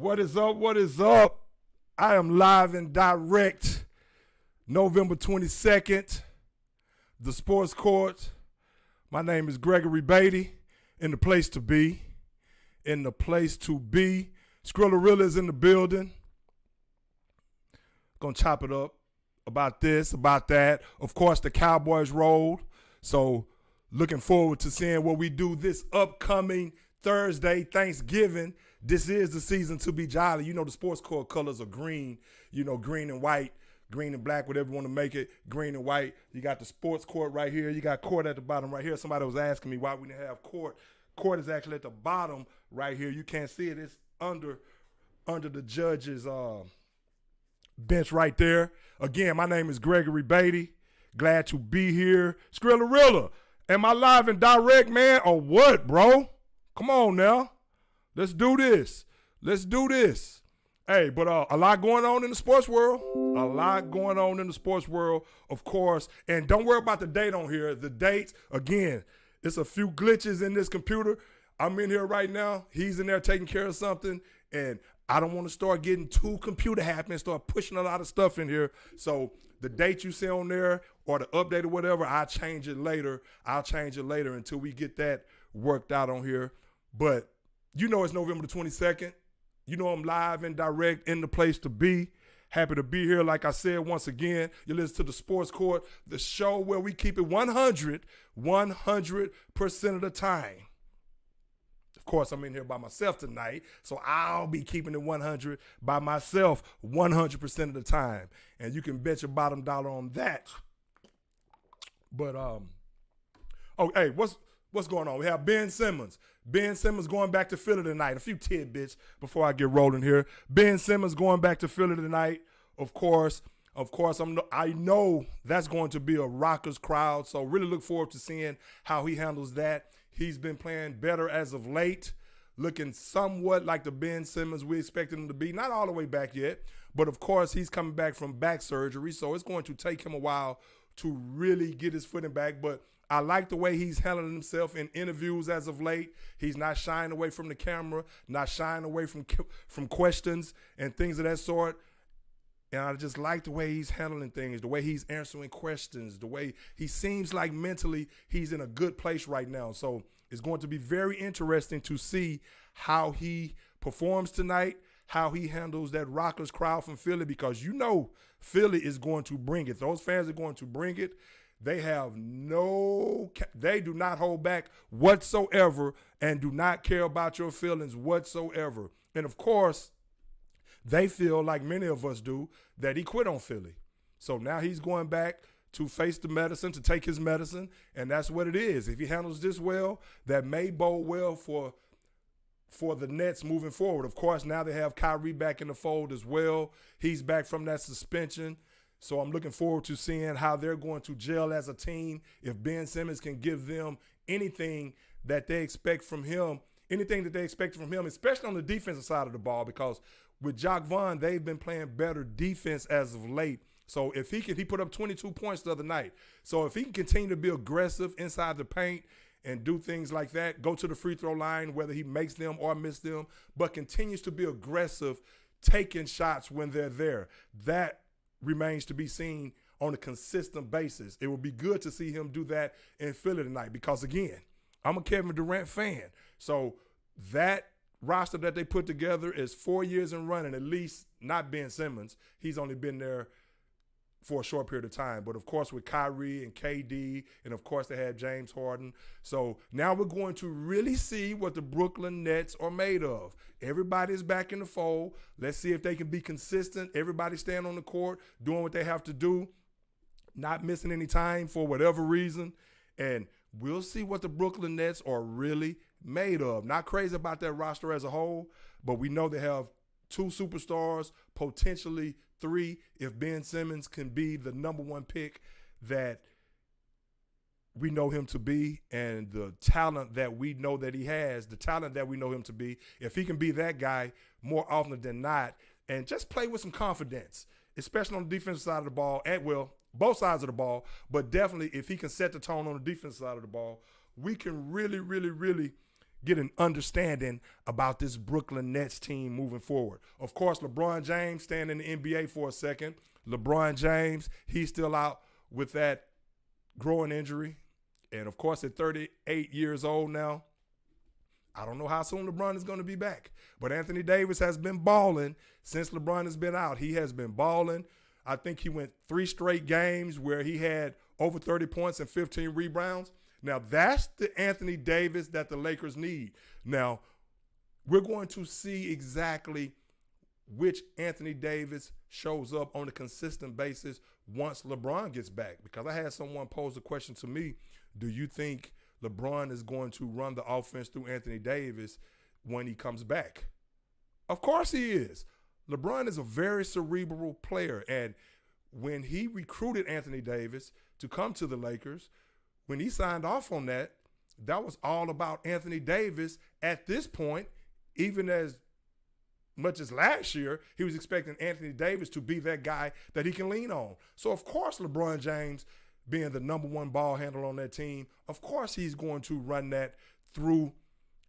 What is up? What is up? I am live and direct, November 22nd, the Sports Court. My name is Gregory Beatty, in the place to be. In the place to be. Skrilla is in the building. Gonna chop it up about this, about that. Of course, the Cowboys rolled. So, looking forward to seeing what we do this upcoming Thursday, Thanksgiving. This is the season to be jolly. You know, the Sports Court colors are green, green and white, green and black, whatever you want to make it, green and white. You got the Sports Court right here. You got court at the bottom right here. Somebody was asking me why we didn't have court. Court is actually at the bottom right here. You can't see it. It's under the judge's bench right there. Again, my name is Gregory Beatty. Glad to be here. Skrilla, am I live and direct, man, or what, bro? Come on now. Let's do this. Let's do this. Hey, but a lot going on in the sports world. A lot going on in the sports world, of course. And don't worry about the date on here. The dates, again, it's a few glitches in this computer. I'm in here right now. He's in there taking care of something. And I don't want to start getting too computer happy and start pushing a lot of stuff in here. So the date you see on there or the update or whatever, I'll change it later. I'll change it later until we get that worked out on here. But you know it's November the 22nd. You know I'm live and direct, in the place to be. Happy to be here. Like I said, once again, you listen to the Sports Court, the show where we keep it 100% of the time. Of course, I'm in here by myself tonight, so I'll be keeping it 100 by myself 100% of the time. And you can bet your bottom dollar on that. But, hey, what's going on? We have Ben Simmons. Ben Simmons going back to Philly tonight. A few tidbits before I get rolling here. Ben Simmons going back to Philly tonight. Of course, I know that's going to be a Rockers crowd, so really look forward to seeing how he handles that. He's been playing better as of late, looking somewhat like the Ben Simmons we expected him to be. Not all the way back yet, but of course he's coming back from back surgery, so it's going to take him a while to really get his footing back. But I like the way he's handling himself in interviews as of late. He's not shying away from the camera, not shying away from questions and things of that sort. And I just like the way he's handling things, the way he's answering questions, the way he seems like mentally he's in a good place right now. So it's going to be very interesting to see how he performs tonight, how he handles that Rockers crowd from Philly, because you know Philly is going to bring it. Those fans are going to bring it. They do not hold back whatsoever and do not care about your feelings whatsoever. And of course, they feel like many of us do that he quit on Philly. So now he's going back to face the medicine, to take his medicine, and that's what it is. If he handles this well, that may bode well for the Nets moving forward. Of course, now they have Kyrie back in the fold as well. He's back from that suspension. So I'm looking forward to seeing how they're going to gel as a team. If Ben Simmons can give them anything that they expect from him, especially on the defensive side of the ball, because with Jacque Vaughn, they've been playing better defense as of late. So if he put up 22 points the other night. So if he can continue to be aggressive inside the paint and do things like that, go to the free throw line, whether he makes them or miss them, but continues to be aggressive, taking shots when they're there, that remains to be seen on a consistent basis. It would be good to see him do that in Philly tonight because, again, I'm a Kevin Durant fan. So that roster that they put together is 4 years in running, at least not Ben Simmons. He's only been there for a short period of time. But, of course, with Kyrie and KD, and, of course, they had James Harden. So now we're going to really see what the Brooklyn Nets are made of. Everybody's back in the fold. Let's see if they can be consistent. Everybody staying on the court, doing what they have to do, not missing any time for whatever reason. And we'll see what the Brooklyn Nets are really made of. Not crazy about that roster as a whole, but we know they have two superstars, potentially three, if Ben Simmons can be the number one pick that we know him to be, and the talent that we know that he has, the talent that we know him to be, if he can be that guy more often than not and just play with some confidence, especially on the defensive side of the ball, both sides of the ball, but definitely if he can set the tone on the defensive side of the ball, we can really, really, really get an understanding about this Brooklyn Nets team moving forward. Of course, LeBron James, staying in the NBA for a second. LeBron James, he's still out with that growing injury. And, of course, at 38 years old now, I don't know how soon LeBron is going to be back. But Anthony Davis has been balling since LeBron has been out. He has been balling. I think he went 3 straight games where he had over 30 points and 15 rebounds. Now, that's the Anthony Davis that the Lakers need. Now, we're going to see exactly which Anthony Davis shows up on a consistent basis once LeBron gets back. Because I had someone pose a question to me, do you think LeBron is going to run the offense through Anthony Davis when he comes back? Of course he is. LeBron is a very cerebral player. And when he recruited Anthony Davis to come to the Lakers, when he signed off on that, that was all about Anthony Davis at this point. Even as much as last year, he was expecting Anthony Davis to be that guy that he can lean on. So, of course, LeBron James, being the number one ball handler on that team, of course he's going to run that through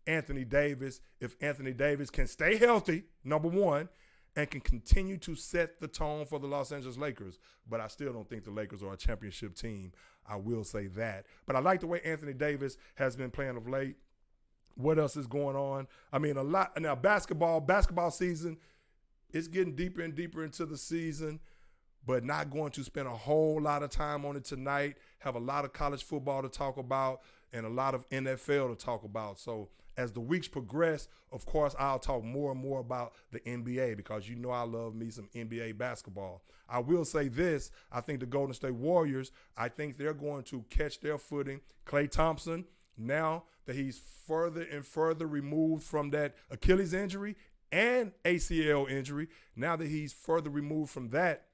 Anthony Davis if Anthony Davis can stay healthy, number one, and can continue to set the tone for the Los Angeles Lakers. But I still don't think the Lakers are a championship team. I will say that. But I like the way Anthony Davis has been playing of late. What else is going on? I mean, a lot. Now, basketball season, it's getting deeper and deeper into the season, but not going to spend a whole lot of time on it tonight. Have a lot of college football to talk about and a lot of NFL to talk about. So as the weeks progress, of course, I'll talk more and more about the NBA because you know I love me some NBA basketball. I will say this. I think the Golden State Warriors, I think they're going to catch their footing. Klay Thompson, now that he's further and further removed from that Achilles injury and ACL injury, now that he's further removed from that,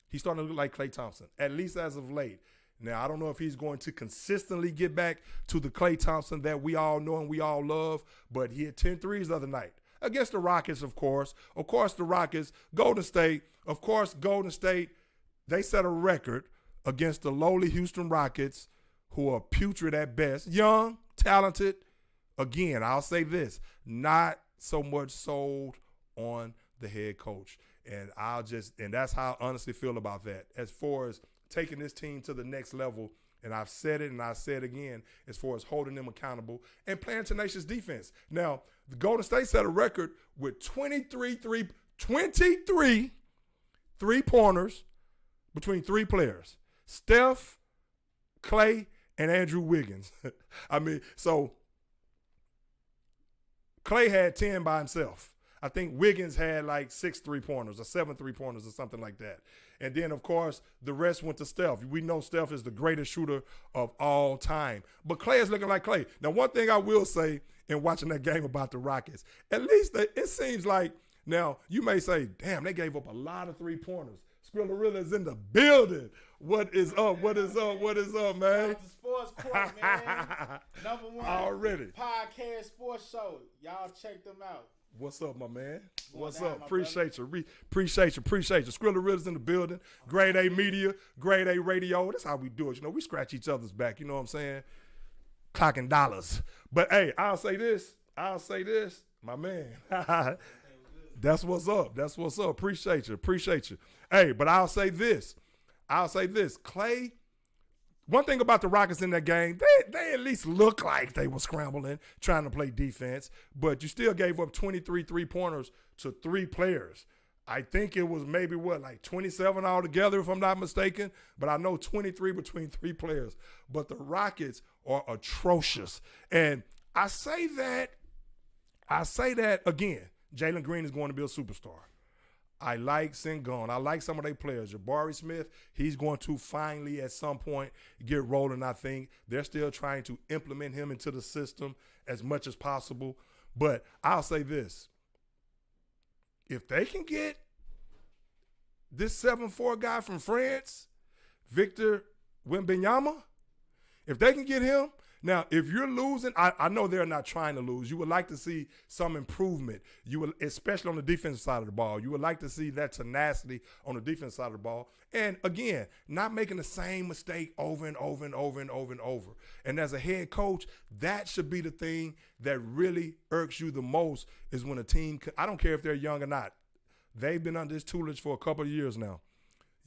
he's starting to look like Klay Thompson, at least as of late. Now, I don't know if he's going to consistently get back to the Klay Thompson that we all know and we all love, but he had 10 threes the other night against the Rockets, of course. Of course, the Rockets, Golden State, they set a record against the lowly Houston Rockets, who are putrid at best, young, talented. Again, I'll say this, not so much sold on the head coach. And that's how I honestly feel about that. As far as taking this team to the next level, and I've said it and I say it again, as far as holding them accountable and playing tenacious defense. Now, the Golden State set a record with 23 three-pointers between 3 players, Steph, Klay, and Andrew Wiggins. I mean, so Klay had 10 by himself. I think Wiggins had like 6 3-pointers or 7 3-pointers or something like that. And then, of course, the rest went to Steph. We know Steph is the greatest shooter of all time. But Klay is looking like Klay. Now, one thing I will say in watching that game about the Rockets, at least it seems like, now, you may say, damn, they gave up a lot of 3-pointers. Skrilla is in the building. What is up? What is up? What is up, man? The Sports Court, man. Number 1 already podcast sports show. Y'all check them out. What's up, my man? What's down, up? my Appreciate you. Appreciate you. Skrilla Riddler's in the building. Grade A Media, Grade A Radio. That's how we do it. You know, we scratch each other's back. You know what I'm saying? Clocking dollars. But, hey, I'll say this, my man. That's what's up. That's what's up. Appreciate you. Hey, but I'll say this. Klay, one thing about the Rockets in that game, they at least look like they were scrambling, trying to play defense, but you still gave up 23 3-pointers to 3 players. I think it was maybe, like 27 altogether, if I'm not mistaken, but I know 23 between 3 players. But the Rockets are atrocious. And I say that again, Jalen Green is going to be a superstar. I like Sengun. I like some of their players. Jabari Smith, he's going to finally at some point get rolling, I think. They're still trying to implement him into the system as much as possible. But I'll say this. If they can get this 7'4" guy from France, Victor Wembanyama, if they can get him, Now, if you're losing, I know they're not trying to lose. You would like to see some improvement. You will, especially on the defensive side of the ball. You would like to see that tenacity on the defensive side of the ball. And again, not making the same mistake over and over and over and over and over. And as a head coach, that should be the thing that really irks you the most is when a team, I don't care if they're young or not, they've been under this tutelage for a couple of years now.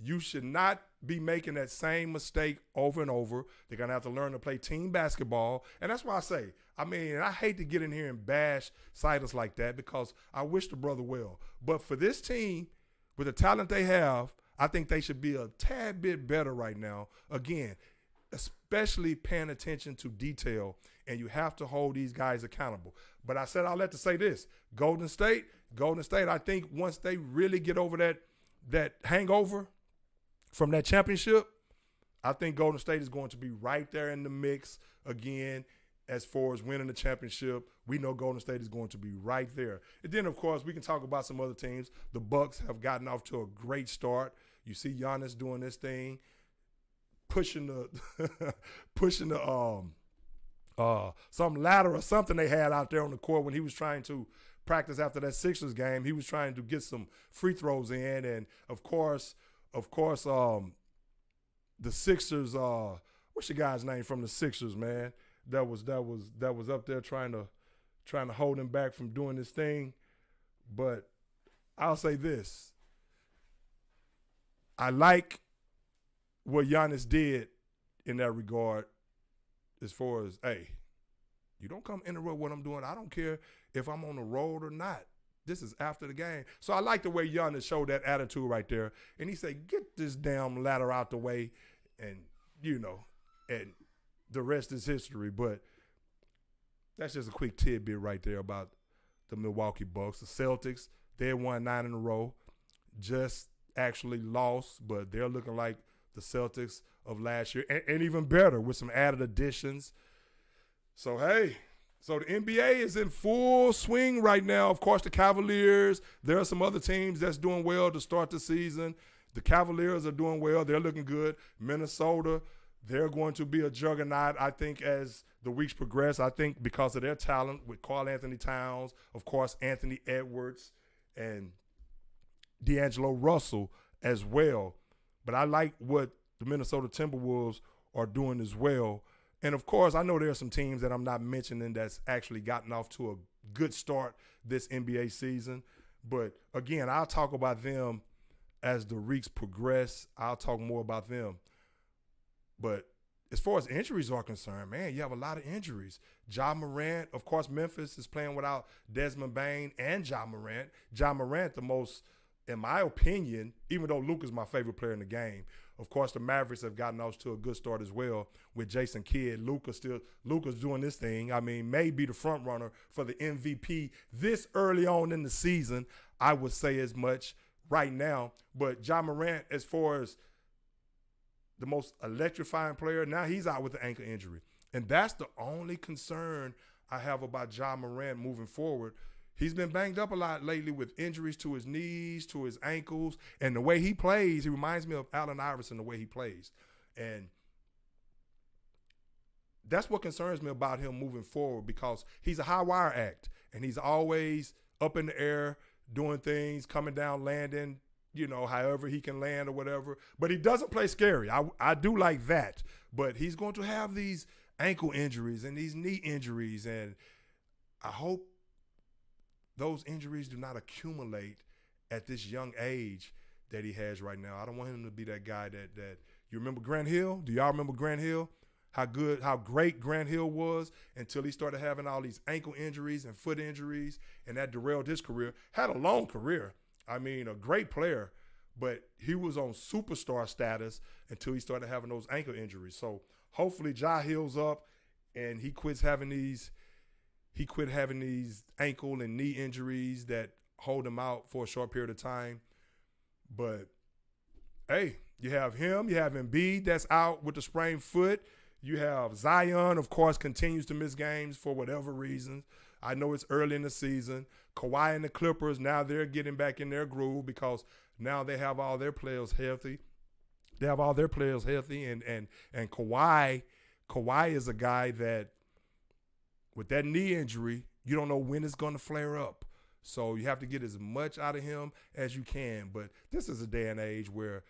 You should not be making that same mistake over and over. They're going to have to learn to play team basketball. And that's why I say, I hate to get in here and bash Silas like that because I wish the brother well. But for this team, with the talent they have, I think they should be a tad bit better right now. Again, especially paying attention to detail, and you have to hold these guys accountable. But I said I'll let to say this. Golden State, I think once they really get over that hangover from that championship, I think Golden State is going to be right there in the mix again as far as winning the championship. We know Golden State is going to be right there. And then, of course, we can talk about some other teams. The Bucks have gotten off to a great start. You see Giannis doing this thing, pushing the some ladder or something they had out there on the court when he was trying to practice after that Sixers game. He was trying to get some free throws in, and of course, the Sixers. What's your guy's name from the Sixers, man? That was up there trying to hold him back from doing this thing. But I'll say this: I like what Giannis did in that regard. As far as, hey, you don't come interrupt what I'm doing. I don't care if I'm on the road or not. This is after the game. So I like the way Giannis showed that attitude right there. And he said, get this damn ladder out the way. And, and the rest is history. But that's just a quick tidbit right there about the Milwaukee Bucks. The Celtics, they won 9 in a row. Just actually lost, but they're looking like the Celtics of last year, and even better with some added additions. So, hey, so the NBA is in full swing right now. Of course, the Cavaliers, there are some other teams that's doing well to start the season. The Cavaliers are doing well. They're looking good. Minnesota, they're going to be a juggernaut, I think, as the weeks progress. I think because of their talent with Karl Anthony Towns, of course, Anthony Edwards, and D'Angelo Russell as well. But I like what the Minnesota Timberwolves are doing as well. And, of course, I know there are some teams that I'm not mentioning that's actually gotten off to a good start this NBA season. But, again, I'll talk about them as the weeks progress. I'll talk more about them. But as far as injuries are concerned, man, you have a lot of injuries. Ja Morant, of course, Memphis is playing without Desmond Bane and Ja Morant. Ja Morant, the most, in my opinion, even though Luka's my favorite player in the game, of course, the Mavericks have gotten off to a good start as well with Jason Kidd. Luka's doing this thing. May be the front runner for the MVP this early on in the season. I would say as much right now. But Ja Morant, as far as the most electrifying player, now he's out with the ankle injury. And that's the only concern I have about Ja Morant moving forward. He's been banged up a lot lately with injuries to his knees, to his ankles, and the way he plays, he reminds me of Allen Iverson, the way he plays. And that's what concerns me about him moving forward because he's a high wire act, and he's always up in the air doing things, coming down, landing, however he can land or whatever. But he doesn't play scary. I do like that. But he's going to have these ankle injuries and these knee injuries, and I hope those injuries do not accumulate at this young age that he has right now. I don't want him to be that guy that you remember Grant Hill? Do y'all remember Grant Hill? How great Grant Hill was until he started having all these ankle injuries and foot injuries, and that derailed his career. Had a long career. A great player, but he was on superstar status until he started having those ankle injuries. So hopefully Ja heals up and he quit having these ankle and knee injuries that hold him out for a short period of time. But, hey, you have him. You have Embiid that's out with the sprained foot. You have Zion, of course, continues to miss games for whatever reasons. I know it's early in the season. Kawhi and the Clippers, now they're getting back in their groove because now they have all their players healthy. And Kawhi Kawhi is a guy that, with that knee injury, you don't know when it's going to flare up. So you have to get as much out of him as you can. But this is a day and age where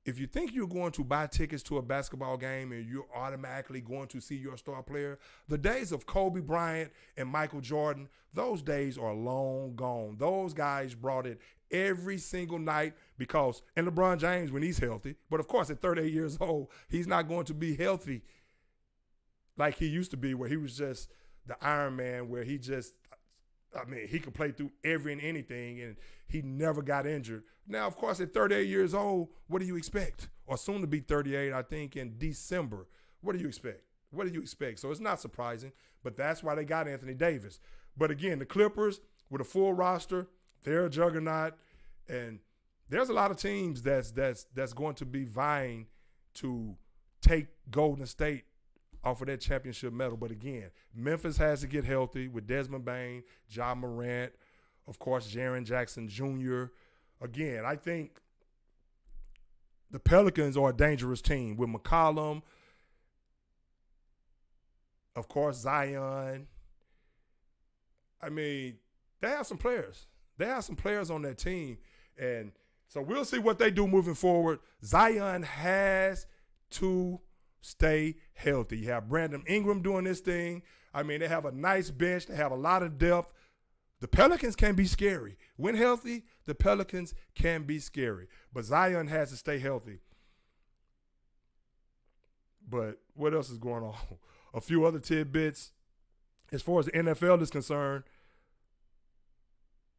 if you think you're going to buy tickets to a basketball game and you're automatically going to see your star player, the days of Kobe Bryant and Michael Jordan, those days are long gone. Those guys brought it every single night because, and LeBron James when he's healthy, but of course at 38 years old, he's not going to be healthy like he used to be, where he was just the Iron Man, where he just, he could play through every and anything, and he never got injured. Now, of course, at 38 years old, what do you expect? Or soon to be 38, I think, in December. What do you expect? What do you expect? So it's not surprising, but that's why they got Anthony Davis. But again, the Clippers, with a full roster, they're a juggernaut, and there's a lot of teams that's going to be vying to take Golden State off of that championship medal. But again, Memphis has to get healthy with Desmond Bane, Ja Morant, of course, Jaren Jackson Jr. Again, I think the Pelicans are a dangerous team with McCollum, of course, Zion. They have some players. They have some players on that team. And so we'll see what they do moving forward. Zion has to stay healthy. You have Brandon Ingram doing this thing. They have a nice bench. They have a lot of depth. The Pelicans can be scary. When healthy, the Pelicans can be scary. But Zion has to stay healthy. But what else is going on? A few other tidbits. As far as the NFL is concerned,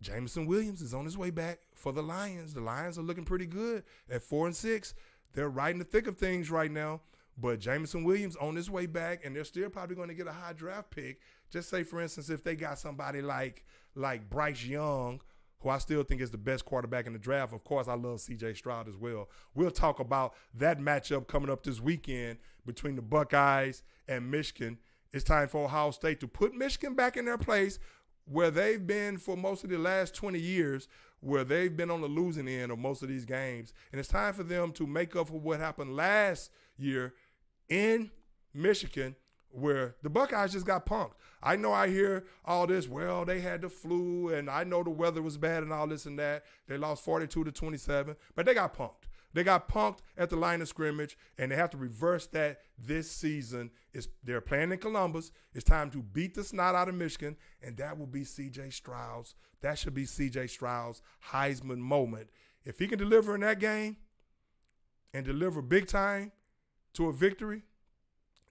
Jameson Williams is on his way back for the Lions. The Lions are looking pretty good at 4-6. They're right in the thick of things right now. But Jameson Williams on his way back, and they're still probably going to get a high draft pick. Just say, for instance, if they got somebody like Bryce Young, who I still think is the best quarterback in the draft. Of course, I love C.J. Stroud as well. We'll talk about that matchup coming up this weekend between the Buckeyes and Michigan. It's time for Ohio State to put Michigan back in their place where they've been for most of the last 20 years, where they've been on the losing end of most of these games. And it's time for them to make up for what happened last year in Michigan, where the Buckeyes just got punked. I know I hear all this, well, they had the flu, and I know the weather was bad and all this and that. They lost 42-27, but they got punked. They got punked at the line of scrimmage, and they have to reverse that this season. They're playing in Columbus. It's time to beat the snot out of Michigan, and that will be C.J. Stroud's. That should be C.J. Stroud's Heisman moment. If he can deliver in that game and deliver big time to a victory,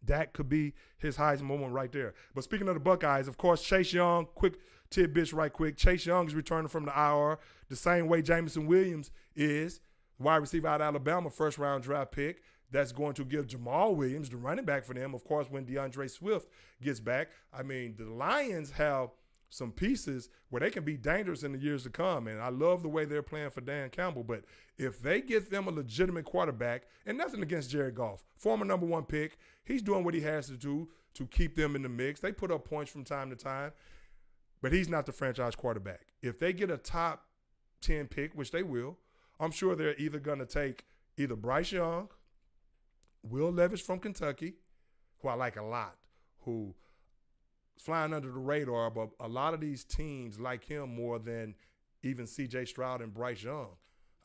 that could be his Heisman moment right there. But speaking of the Buckeyes, of course, Chase Young, quick tidbits right quick. Chase Young is returning from the IR the same way Jameson Williams is. Wide receiver out of Alabama, first-round draft pick. That's going to give Jamal Williams, the running back for them, of course, when DeAndre Swift gets back. The Lions have some pieces where they can be dangerous in the years to come, and I love the way they're playing for Dan Campbell. But if they get them a legitimate quarterback, and nothing against Jared Goff, former number one pick, he's doing what he has to do to keep them in the mix. They put up points from time to time, but he's not the franchise quarterback. If they get a top 10 pick, which they will, I'm sure they're either going to take either Bryce Young, Will Levis from Kentucky, who I like a lot, who is flying under the radar, but a lot of these teams like him more than even C.J. Stroud and Bryce Young.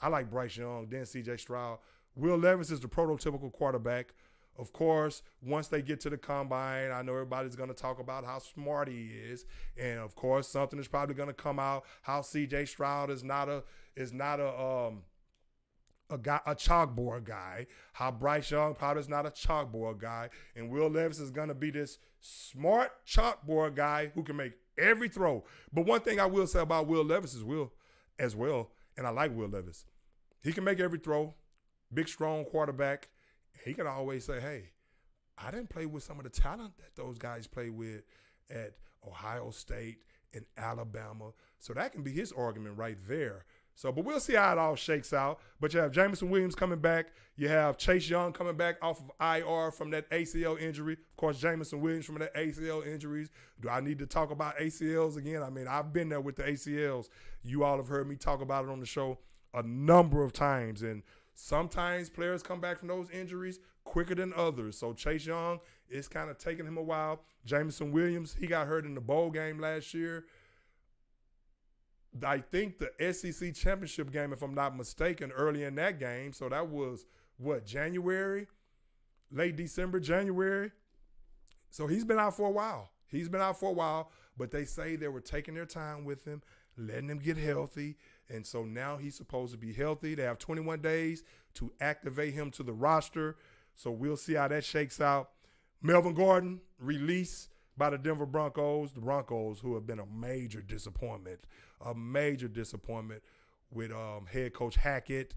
I like Bryce Young, then C.J. Stroud. Will Levis is the prototypical quarterback. Of course, once they get to the combine, I know everybody's going to talk about how smart he is. And, of course, something is probably going to come out how C.J. Stroud is not a chalkboard guy, how Bryce Young probably is not a chalkboard guy, and Will Levis is going to be this smart chalkboard guy who can make every throw. But one thing I will say about Will Levis as well, and I like Will Levis, he can make every throw, big, strong quarterback. He can always say, hey, I didn't play with some of the talent that those guys play with at Ohio State and Alabama. So that can be his argument right there. But we'll see how it all shakes out. But you have Jameson Williams coming back. You have Chase Young coming back off of IR from that ACL injury. Of course, Jameson Williams from that ACL injuries. Do I need to talk about ACLs again? I've been there with the ACLs. You all have heard me talk about it on the show a number of times. And sometimes players come back from those injuries quicker than others. So Chase Young, it's kind of taking him a while. Jameson Williams, he got hurt in the bowl game last year. I think the SEC championship game, if I'm not mistaken, early in that game. So that was, January? Late December, January? So he's been out for a while. But they say they were taking their time with him, letting him get healthy. And so now he's supposed to be healthy. They have 21 days to activate him to the roster. So we'll see how that shakes out. Melvin Gordon, released by the Denver Broncos. The Broncos, who have been a major disappointment with head coach Hackett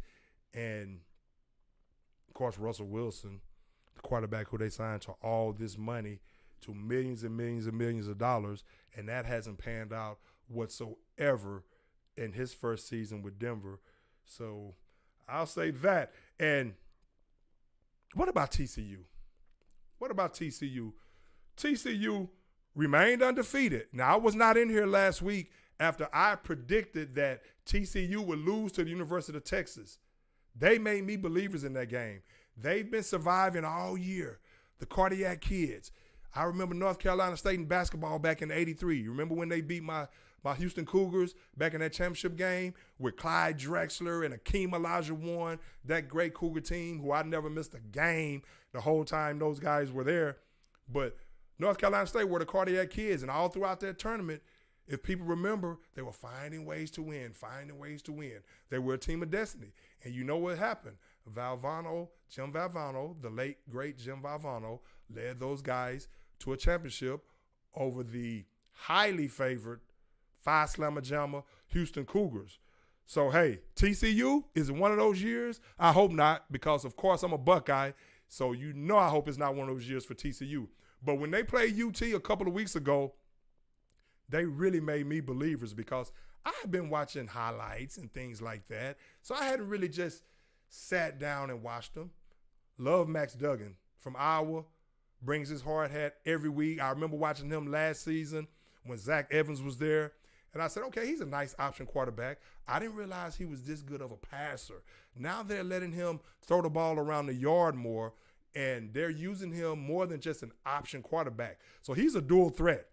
and, of course, Russell Wilson, the quarterback who they signed to all this money, to millions and millions and millions of dollars, and that hasn't panned out whatsoever in his first season with Denver. So I'll say that. And what about TCU? TCU remained undefeated. Now, I was not in here last week after I predicted that TCU would lose to the University of Texas. They made me believers in that game. They've been surviving all year. The Cardiac Kids. I remember North Carolina State in basketball back in '83. You remember when they beat my Houston Cougars back in that championship game with Clyde Drexler and Akeem Olajuwon, that great Cougar team who I never missed a game the whole time those guys were there. But North Carolina State were the Cardiac Kids, and all throughout that tournament, if people remember, they were finding ways to win. They were a team of destiny. And you know what happened? Jim Valvano, the late, great Jim Valvano, led those guys to a championship over the highly favored Phi Slamma Jamma Houston Cougars. So, hey, TCU, is it one of those years? I hope not, because, of course, I'm a Buckeye, so you know I hope it's not one of those years for TCU. But when they played UT a couple of weeks ago, they really made me believers because I had been watching highlights and things like that, so I hadn't really just sat down and watched them. Love Max Duggan from Iowa, brings his hard hat every week. I remember watching him last season when Zach Evans was there, and I said, okay, he's a nice option quarterback. I didn't realize he was this good of a passer. Now they're letting him throw the ball around the yard more, and they're using him more than just an option quarterback. So he's a dual threat.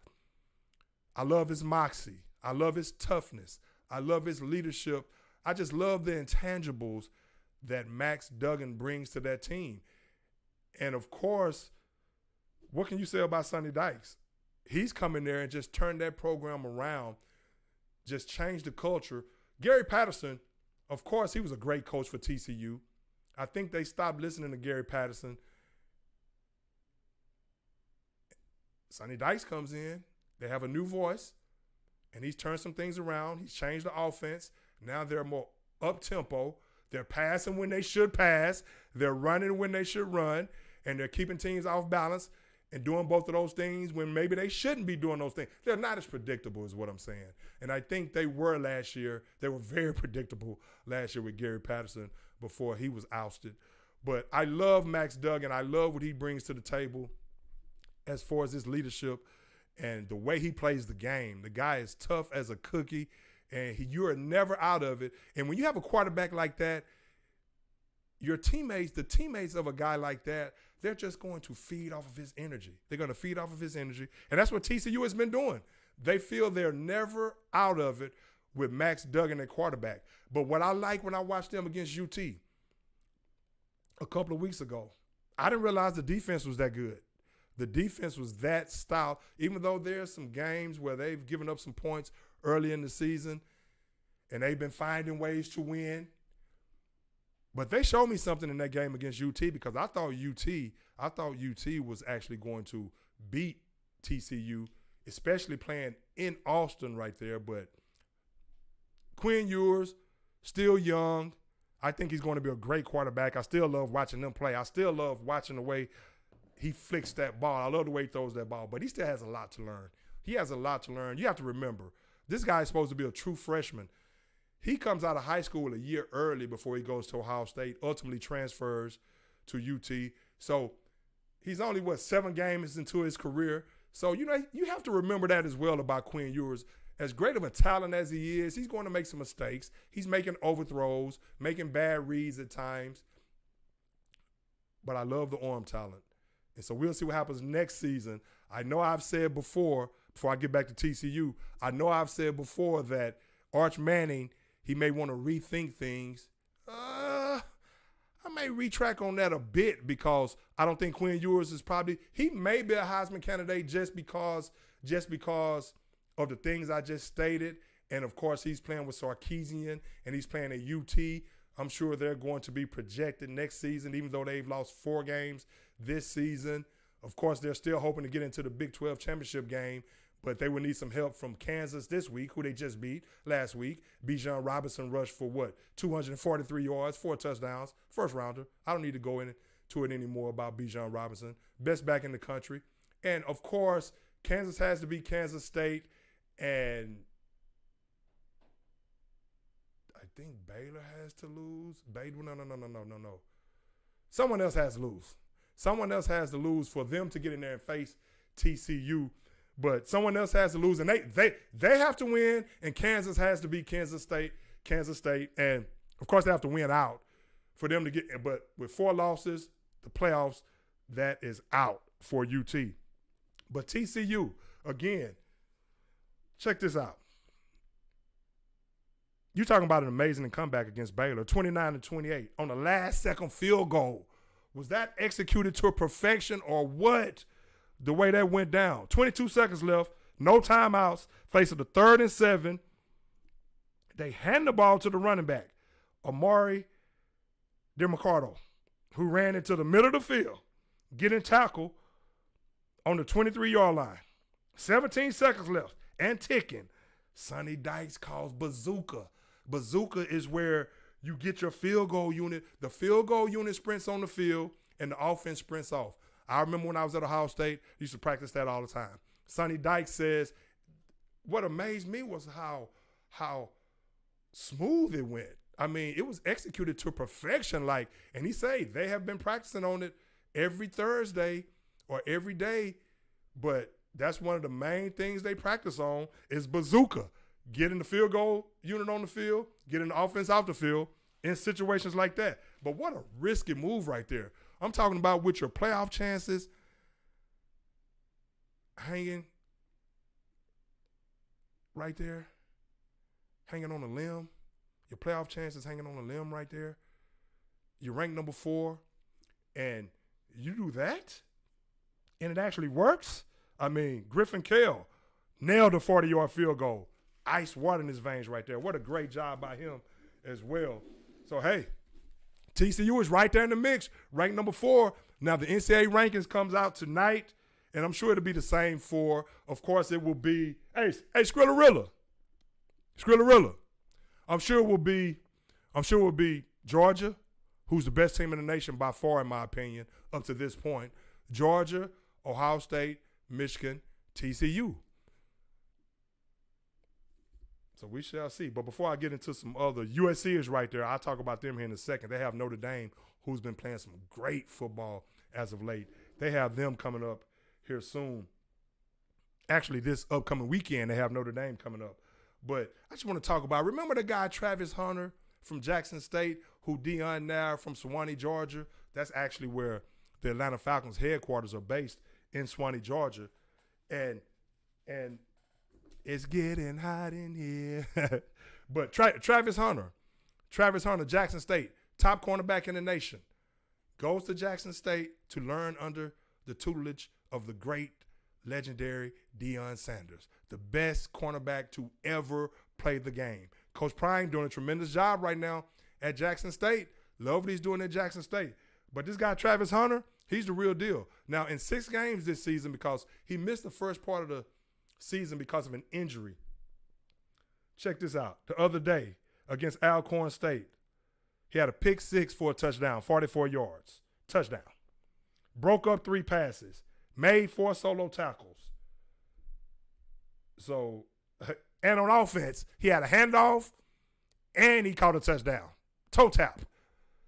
I love his moxie. I love his toughness. I love his leadership. I just love the intangibles that Max Duggan brings to that team. And, of course, what can you say about Sonny Dykes? He's come in there and just turned that program around, just changed the culture. Gary Patterson, of course, he was a great coach for TCU. I think they stopped listening to Gary Patterson. Sonny Dykes comes in. They have a new voice, and he's turned some things around. He's changed the offense. Now they're more up-tempo. They're passing when they should pass. They're running when they should run, and they're keeping teams off balance and doing both of those things when maybe they shouldn't be doing those things. They're not as predictable is what I'm saying. And I think they were last year. They were very predictable last year with Gary Patterson before he was ousted. But I love Max Duggan. I love what he brings to the table as far as his leadership and the way he plays the game. The guy is tough as a cookie, and you are never out of it. And when you have a quarterback like that, your teammates, the teammates of a guy like that, they're just going to feed off of his energy. They're going to feed off of his energy. And that's what TCU has been doing. They feel they're never out of it with Max Duggan at quarterback. But what I like when I watched them against UT a couple of weeks ago, I didn't realize the defense was that good. The defense was that stout, even though there's some games where they've given up some points early in the season and they've been finding ways to win. But they showed me something in that game against UT because I thought UT was actually going to beat TCU, especially playing in Austin right there. But Quinn Ewers, still young. I think he's going to be a great quarterback. I still love watching them play. I still love watching the way he flicks that ball. I love the way he throws that ball, but he still has a lot to learn. He has a lot to learn. You have to remember, this guy is supposed to be a true freshman. He comes out of high school a year early before he goes to Ohio State, ultimately transfers to UT. So he's only, 7 games into his career. So, you have to remember that as well about Quinn Ewers. As great of a talent as he is, he's going to make some mistakes. He's making overthrows, making bad reads at times. but I love the arm talent. And so we'll see what happens next season. I know I've said before I get back to TCU, I know I've said before that Arch Manning, he may want to rethink things. I may retract on that a bit because I don't think Quinn Ewers is he may be a Heisman candidate just because of the things I just stated. And of course, he's playing with Sarkisian and he's playing at UT. I'm sure they're going to be projected next season, even though they've lost 4 games this season. Of course, they're still hoping to get into the Big 12 championship game, but they would need some help from Kansas this week, who they just beat last week. Bijan Robinson rushed for 243 yards, 4 touchdowns, first rounder. I don't need to go into it anymore about Bijan Robinson. Best back in the country. And, of course, Kansas has to beat Kansas State, and I think Baylor has to lose. No. Someone else has to lose. Someone else has to lose for them to get in there and face TCU. But someone else has to lose, and they have to win, and Kansas has to beat Kansas State, and of course they have to win out for them to get. But with 4 losses, the playoffs, that is out for UT. But TCU, again, check this out. You're talking about an amazing comeback against Baylor, 29-28 on the last-second field goal. Was that executed to perfection or what? The way that went down. 22 seconds left, no timeouts, facing the 3rd and 7. They hand the ball to the running back, Amari DeMarcado, who ran into the middle of the field, getting tackled on the 23-yard line. 17 seconds left and ticking. Sonny Dykes calls bazooka. Bazooka is where you get your field goal unit. The field goal unit sprints on the field, and the offense sprints off. I remember when I was at Ohio State, I used to practice that all the time. Sonny Dykes says, what amazed me was how smooth it went. I mean, it was executed to perfection. And he said they have been practicing on it every Thursday or every day, but that's one of the main things they practice on is bazooka. Getting the field goal unit on the field, getting the offense off the field in situations like that. But what a risky move right there. I'm talking about with your playoff chances hanging right there, hanging on a limb. Your playoff chances hanging on a limb right there. You're ranked number 4, and you do that, and it actually works. I mean, Griffin Kell nailed a 40-yard field goal. Ice water in his veins right there. What a great job by him as well. So, hey, TCU is right there in the mix, ranked number 4. Now, the NCAA rankings comes out tonight, and I'm sure it'll be the same for, of course, it will be, hey, Skrillerilla. I'm sure it will be Georgia, who's the best team in the nation by far, in my opinion, up to this point. Georgia, Ohio State, Michigan, TCU. So we shall see. But before I get into some other, USC is right there. I'll talk about them here in a second. They have Notre Dame, who's been playing some great football as of late. They have them coming up here soon. Actually, this upcoming weekend, they have Notre Dame coming up. But I just want to talk about, remember the guy Travis Hunter from Jackson State, who Deion Nair from Suwanee, Georgia? That's actually where the Atlanta Falcons headquarters are based, in Suwanee, Georgia. And it's getting hot in here. But Travis Hunter, Jackson State, top cornerback in the nation, goes to Jackson State to learn under the tutelage of the great, legendary Deion Sanders, the best cornerback to ever play the game. Coach Prime doing a tremendous job right now at Jackson State. Love what he's doing at Jackson State. But this guy, Travis Hunter, he's the real deal. Now, in 6 games this season, because he missed the first part of the season because of an injury. Check this out. The other day against Alcorn State, he had a pick 6 for a touchdown, 44 yards. Touchdown. Broke up 3 passes. Made 4 solo tackles. So, and on offense, he had a handoff and he caught a touchdown. Toe tap.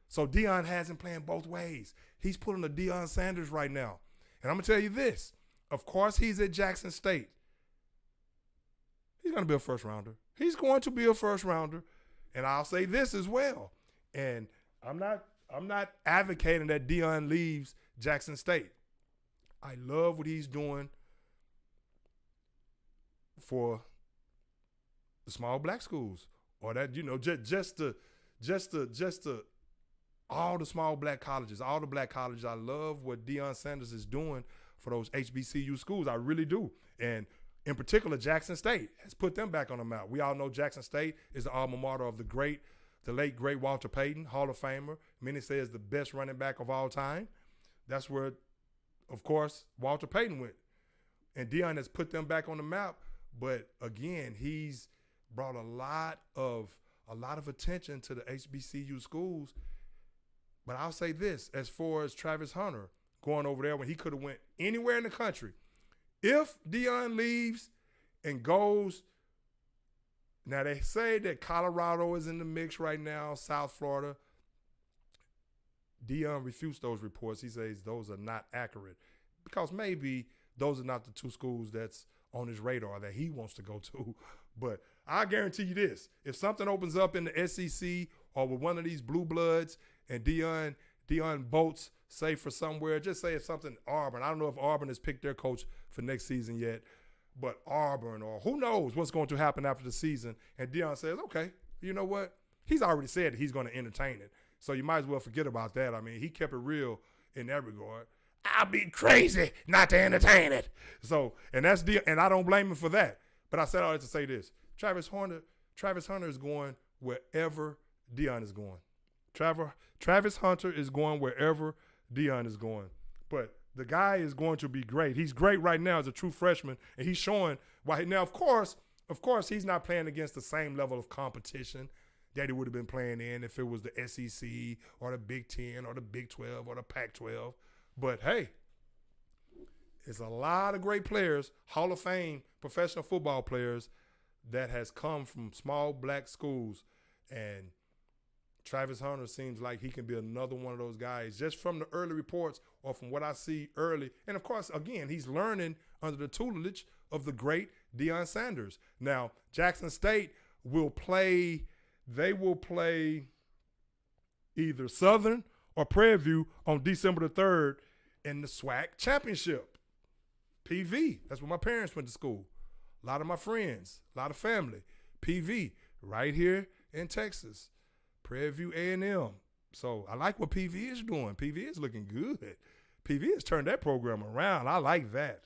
So Deion has him playing both ways. He's pulling the Deion Sanders right now. And I'm going to tell you this. Of course, he's at Jackson State. He's going to be a first rounder. And I'll say this as well. And I'm not I'm not advocating that Deion leaves Jackson State. I love what he's doing for the small black schools, or that just the all the small black colleges, all the black colleges. I love what Deion Sanders is doing for those HBCU schools. I really do, and in particular, Jackson State has put them back on the map. We all know Jackson State is the alma mater of the late great Walter Payton, Hall of Famer. Many say is the best running back of all time. That's where, of course, Walter Payton went, and Deion has put them back on the map. But again, he's brought a lot of attention to the HBCU schools. But I'll say this, as far as Travis Hunter going over there when he could have went anywhere in the country, if Deion leaves and goes, now they say that Colorado is in the mix right now, South Florida. Deion refutes those reports. He says those are not accurate because maybe those are not the two schools that's on his radar that he wants to go to. But I guarantee you this, if something opens up in the SEC or with one of these blue bloods and Deion votes, say for somewhere, just say if something Auburn. I don't know if Auburn has picked their coach for next season yet, but Auburn or who knows what's going to happen after the season. And Deion says, okay, you know what? He's already said that he's going to entertain it. So you might as well forget about that. I mean, he kept it real in that regard. I'll be crazy not to entertain it. So, and that's and I don't blame him for that. But I said all that to say this. Travis Hunter is going wherever Deion is going. Travis Hunter is going wherever Deion is going. But the guy is going to be great. He's great right now as a true freshman, and he's showing why. Now, of course, he's not playing against the same level of competition that he would have been playing in if it was the SEC or the Big Ten or the Big 12 or the Pac-12. But, hey, it's a lot of great players, Hall of Fame professional football players that has come from small black schools. And Travis Hunter seems like he can be another one of those guys just from the early reports or from what I see early. And, of course, again, he's learning under the tutelage of the great Deion Sanders. Now, Jackson State will play either Southern or Prairie View on December the 3rd in the SWAC Championship. PV, that's where my parents went to school. A lot of my friends, a lot of family. PV, right here in Texas. Prairie View A&M. So I like what PV is doing. PV is looking good. PV has turned that program around. I like that.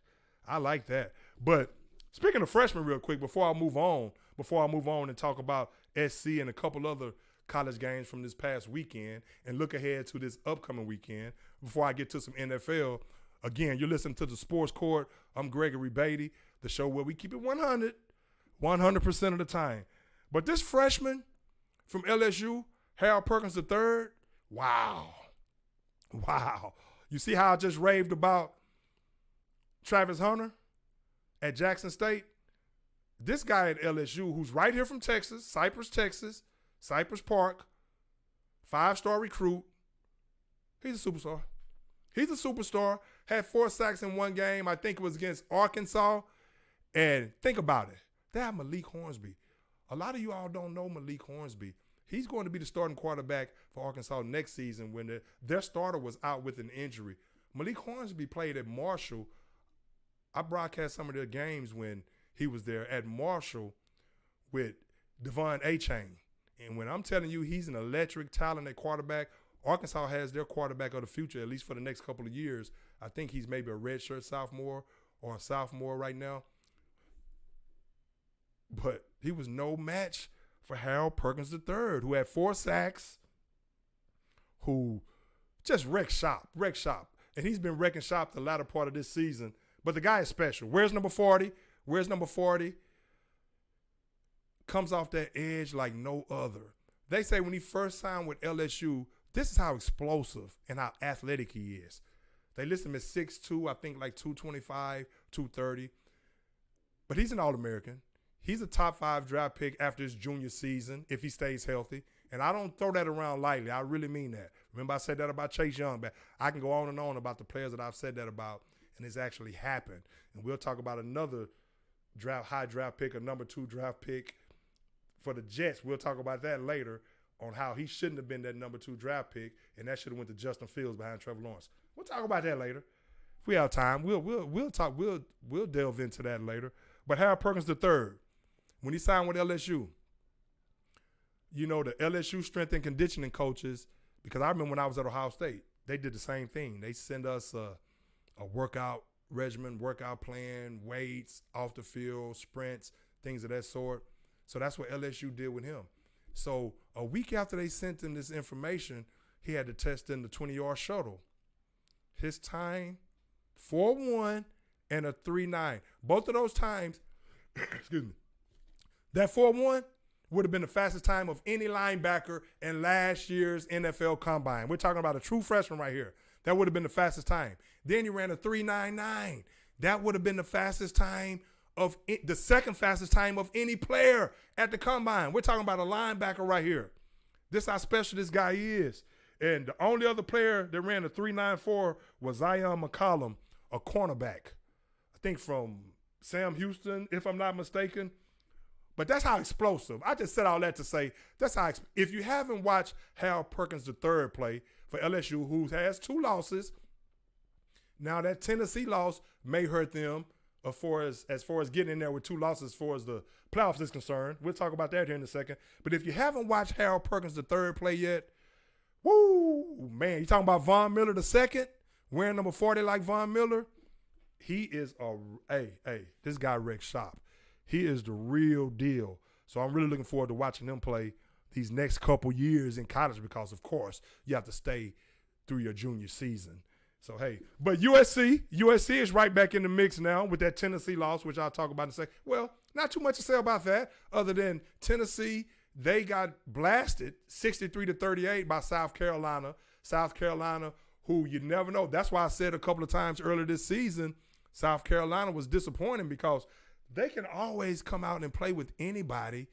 But speaking of freshmen real quick, before I move on and talk about SC and a couple other college games from this past weekend and look ahead to this upcoming weekend, before I get to some NFL, again, you're listening to The Sports Court. I'm Gregory Beatty, the show where we keep it 100% of the time. But this freshman from LSU, Harold Perkins III, wow. You see how I just raved about Travis Hunter at Jackson State? This guy at LSU, who's right here from Texas, Cypress Park, 5-star recruit, he's a superstar. Had 4 sacks in one game. I think it was against Arkansas. And think about it. They have Malik Hornsby. A lot of you all don't know Malik Hornsby. He's going to be the starting quarterback for Arkansas next season when their starter was out with an injury. Malik Hornsby played at Marshall. I broadcast some of their games when he was there at Marshall with Devon Achane. And when I'm telling you he's an electric, talented quarterback, Arkansas has their quarterback of the future, at least for the next couple of years. I think he's maybe a redshirt sophomore or a sophomore right now. But he was no match for Harold Perkins III, who had 4 sacks, who just wrecked shop. And he's been wrecking shop the latter part of this season. But the guy is special. Where's number 40? Comes off that edge like no other. They say when he first signed with LSU, this is how explosive and how athletic he is. They list him at 6'2", I think like 225, 230. But he's an All-American. He's a top 5 draft pick after his junior season if he stays healthy. And I don't throw that around lightly. I really mean that. Remember I said that about Chase Young, but I can go on and on about the players that I've said that about, and it's actually happened. And we'll talk about another high draft pick, a number 2 draft pick for the Jets. We'll talk about that later on how he shouldn't have been that number 2 draft pick, and that should have went to Justin Fields behind Trevor Lawrence. We'll talk about that later. If we have time, we'll talk. We'll delve into that later. But Harold Perkins III, when he signed with LSU, you know, the LSU strength and conditioning coaches, because I remember when I was at Ohio State, they did the same thing. They send us a workout regimen, workout plan, weights, off the field, sprints, things of that sort. So that's what LSU did with him. So a week after they sent him this information, he had to test in the 20-yard shuttle. His time, 4.1 and a 3.9. Both of those times, excuse me, that 4.1 would have been the fastest time of any linebacker in last year's NFL Combine. We're talking about a true freshman right here. That would have been the fastest time. Then he ran a 3.99. That would have been the fastest time the second fastest time of any player at the Combine. We're talking about a linebacker right here. This is how special this guy is. And the only other player that ran a 3.94 was Zion McCollum, a cornerback. I think from Sam Houston, if I'm not mistaken. But that's how explosive. I just said all that to say that's how. If you haven't watched Harold Perkins III play for LSU, who has 2 losses, now that Tennessee loss may hurt them as far as getting in there with 2 losses as far as the playoffs is concerned. We'll talk about that here in a second. But if you haven't watched Harold Perkins III play yet, woo, man, you talking about Von Miller II, wearing number 40 like Von Miller? He is this guy wrecks shop. He is the real deal. So I'm really looking forward to watching him play these next couple years in college because, of course, you have to stay through your junior season. So, hey, but USC is right back in the mix now with that Tennessee loss, which I'll talk about in a second. Well, not too much to say about that other than Tennessee, they got blasted 63-38 by South Carolina. South Carolina, who you never know. That's why I said a couple of times earlier this season, South Carolina was disappointing because they can always come out and play with anybody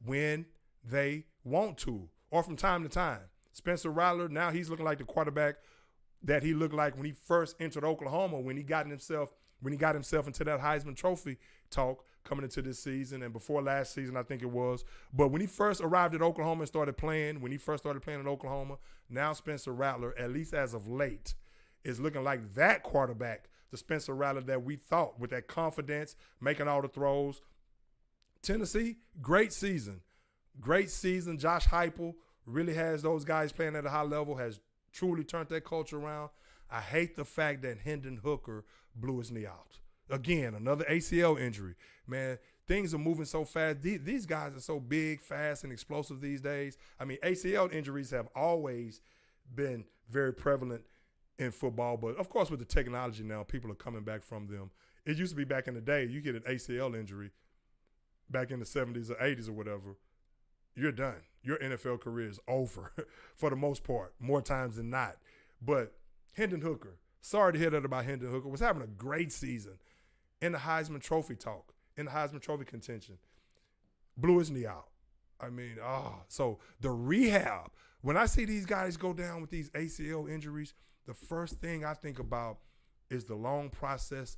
when they want to or from time to time. Spencer Rattler, now he's looking like the quarterback that he looked like when he first entered Oklahoma, when he got himself into that Heisman Trophy talk coming into this season and before last season, I think it was. But when he first arrived at Oklahoma and started playing, in Oklahoma, now Spencer Rattler, at least as of late, is looking like that quarterback, the Spencer Rattler that we thought with that confidence, making all the throws. Tennessee, great season. Great season. Josh Heupel really has those guys playing at a high level, has truly turned that culture around. I hate the fact that Hendon Hooker blew his knee out. Again, another ACL injury. Man, things are moving so fast. These guys are so big, fast, and explosive these days. I mean, ACL injuries have always been very prevalent in football, but of course with the technology now, people are coming back from them. It used to be back in the day, you get an ACL injury back in the 70s or 80s or whatever, you're done. Your NFL career is over for the most part, more times than not. But Hendon Hooker, sorry to hear that about Hendon Hooker, was having a great season in the Heisman Trophy talk, in the Heisman Trophy contention. Blew his knee out. I mean, so the rehab, when I see these guys go down with these ACL injuries, the first thing I think about is the long process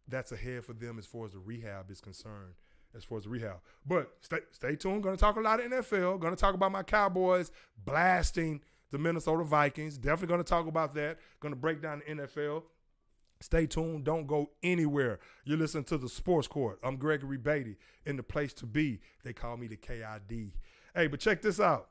that's ahead for them as far as the rehab is concerned, But stay tuned. Going to talk a lot of NFL. Going to talk about my Cowboys blasting the Minnesota Vikings. Definitely going to talk about that. Going to break down the NFL. Stay tuned. Don't go anywhere. You're listening to the Sports Court. I'm Gregory Beatty in the place to be. They call me the KID. Hey, but check this out.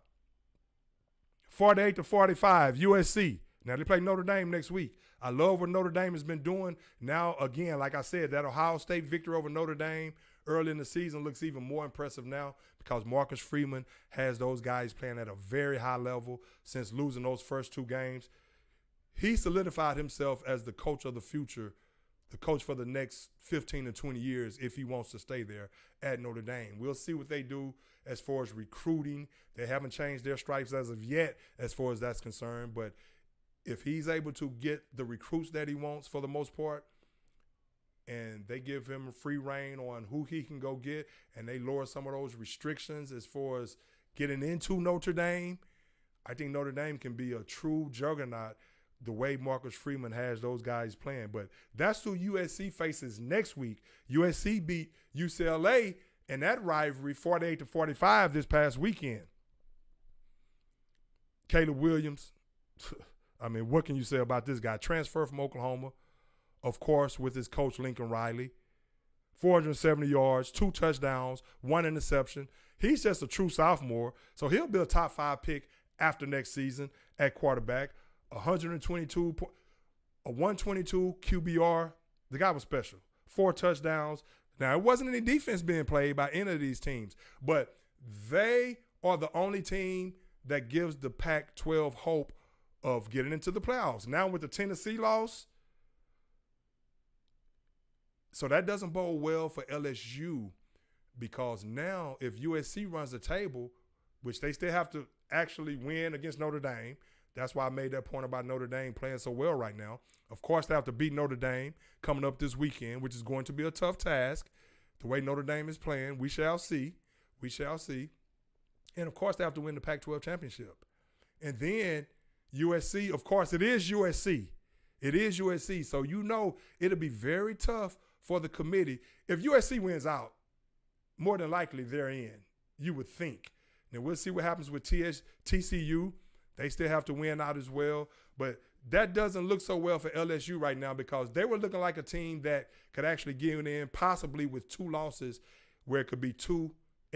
48-45, USC. Now, they play Notre Dame next week. I love what Notre Dame has been doing. Now, again, like I said, that Ohio State victory over Notre Dame early in the season looks even more impressive now because Marcus Freeman has those guys playing at a very high level since losing those first 2 games. He solidified himself as the coach of the future, the coach for the next 15 to 20 years if he wants to stay there at Notre Dame. We'll see what they do as far as recruiting. They haven't changed their stripes as of yet as far as that's concerned, but if he's able to get the recruits that he wants for the most part, and they give him free reign on who he can go get, and they lower some of those restrictions as far as getting into Notre Dame, I think Notre Dame can be a true juggernaut the way Marcus Freeman has those guys playing. But that's who USC faces next week. USC beat UCLA in that rivalry 48-45 this past weekend. Caleb Williams, I mean, what can you say about this guy? Transfer from Oklahoma, of course, with his coach Lincoln Riley. 470 yards, 2 touchdowns, 1 interception. He's just a true sophomore, so he'll be a top 5 pick after next season at quarterback. 122 QBR. The guy was special. 4 touchdowns. Now, it wasn't any defense being played by any of these teams, but they are the only team that gives the Pac-12 hope of getting into the playoffs. Now with the Tennessee loss, so that doesn't bode well for LSU, because now if USC runs the table, which they still have to actually win against Notre Dame, that's why I made that point about Notre Dame playing so well right now. Of course, they have to beat Notre Dame coming up this weekend, which is going to be a tough task. The way Notre Dame is playing, we shall see. We shall see. And, of course, they have to win the Pac-12 championship. And then USC, of course, it is USC. It is USC. So you know it'll be very tough for the committee. If USC wins out, more than likely they're in, you would think. Now, we'll see what happens with TCU. They still have to win out as well. But that doesn't look so well for LSU right now, because they were looking like a team that could actually get in possibly with 2 losses, where it could be 2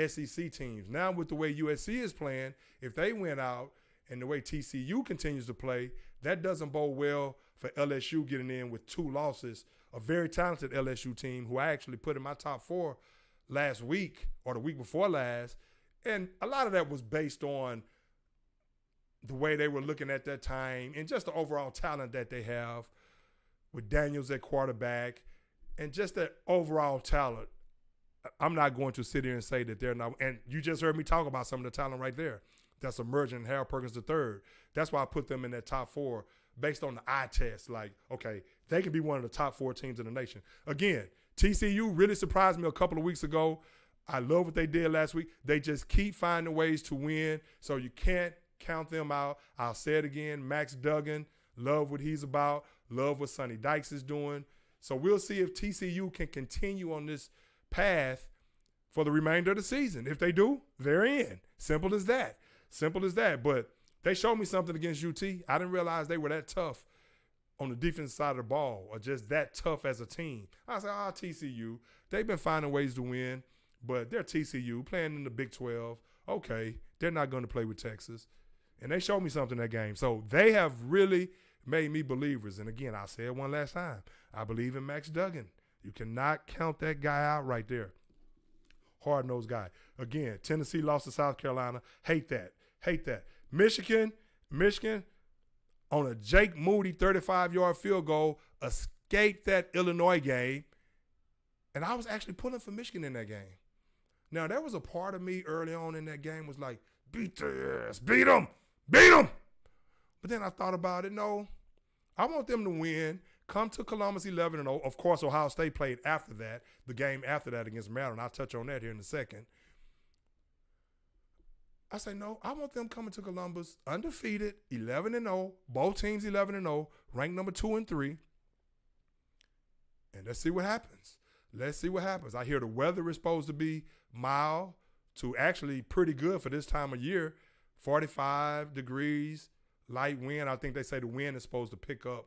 SEC teams. Now with the way USC is playing, if they win out and the way TCU continues to play, that doesn't bode well for LSU getting in with 2 losses. A very talented LSU team who I actually put in my top 4 last week or the week before last. And a lot of that was based on the way they were looking at that time and just the overall talent that they have with Daniels at quarterback and just that overall talent. I'm not going to sit here and say that they're not. And you just heard me talk about some of the talent right there that's emerging in Harold Perkins III. That's why I put them in that top 4 based on the eye test. Like, okay, they can be one of the top 4 teams in the nation. Again, TCU really surprised me a couple of weeks ago. I love what they did last week. They just keep finding ways to win, so you can't count them out. I'll say it again, Max Duggan, love what he's about, love what Sonny Dykes is doing. So we'll see if TCU can continue on this path for the remainder of the season. If they do, they're in. Simple as that. Simple as that. But they showed me something against UT. I didn't realize they were that tough on the defensive side of the ball, or just that tough as a team. I said, TCU, they've been finding ways to win, but they're TCU playing in the Big 12. Okay, they're not going to play with Texas. And they showed me something in that game. So they have really made me believers. And again, I'll say it one last time. I believe in Max Duggan. You cannot count that guy out right there. Hard-nosed guy. Again, Tennessee lost to South Carolina. Hate that. Hate that. Michigan on a Jake Moody 35-yard field goal escaped that Illinois game. And I was actually pulling for Michigan in that game. Now, there was a part of me early on in that game was like, beat their ass. Beat them. Beat them. But then I thought about it. No, I want them to win. Come to Columbus 11-0. Of course, Ohio State played after that, the game after that against Maryland. I'll touch on that here in a second. I say, no, I want them coming to Columbus undefeated, 11-0, both teams 11-0, ranked number 2 and 3. And let's see what happens. Let's see what happens. I hear the weather is supposed to be mild to actually pretty good for this time of year, 45 degrees, light wind. I think they say the wind is supposed to pick up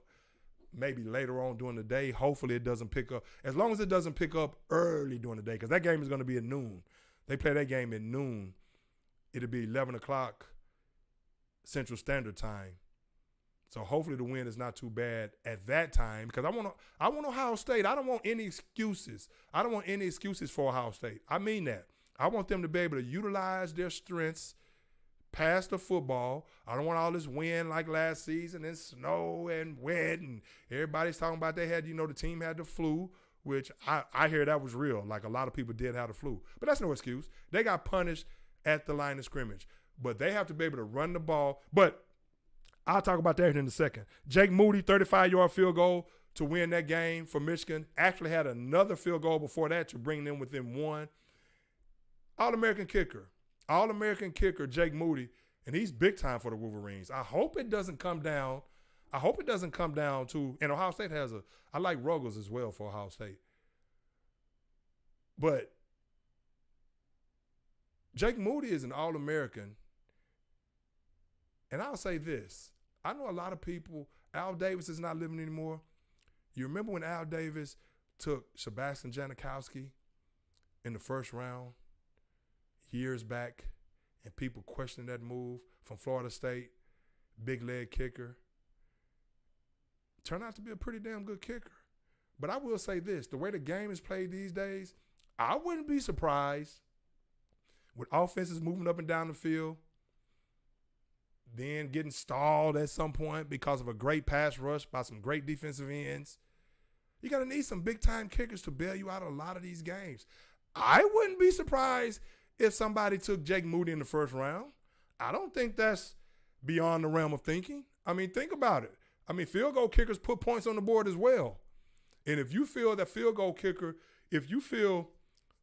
maybe later on during the day. Hopefully it doesn't pick up. As long as it doesn't pick up early during the day, because that game is going to be at noon. They play that game at noon. It'll be 11 o'clock Central Standard Time. So hopefully the wind is not too bad at that time, because I want Ohio State. I don't want any excuses. I don't want any excuses for Ohio State. I mean that. I want them to be able to utilize their strengths, pass the football. I don't want all this wind like last season and snow and wet, and everybody's talking about the team had the flu, which I hear that was real. Like a lot of people did have the flu. But that's no excuse. They got punished at the line of scrimmage. But they have to be able to run the ball. But I'll talk about that in a second. Jake Moody, 35-yard field goal to win that game for Michigan. Actually had another field goal before that to bring them within 1. All-American kicker, Jake Moody, and he's big time for the Wolverines. I hope it doesn't come down. To, and Ohio State I like Ruggles as well for Ohio State. But Jake Moody is an All-American And I'll say this. I know a lot of people, Al Davis is not living anymore. You remember when Al Davis took Sebastian Janikowski in the first round years back, and people questioned that move from Florida State, big leg kicker. Turned out to be a pretty damn good kicker. But I will say this, the way the game is played these days, I wouldn't be surprised with offenses moving up and down the field, then getting stalled at some point because of a great pass rush by some great defensive ends. You're going to need some big-time kickers to bail you out of a lot of these games. I wouldn't be surprised if somebody took Jake Moody in the first round. I don't think that's beyond the realm of thinking. I mean, think about it. I mean, field goal kickers put points on the board as well. And if you feel that field goal kicker, if you feel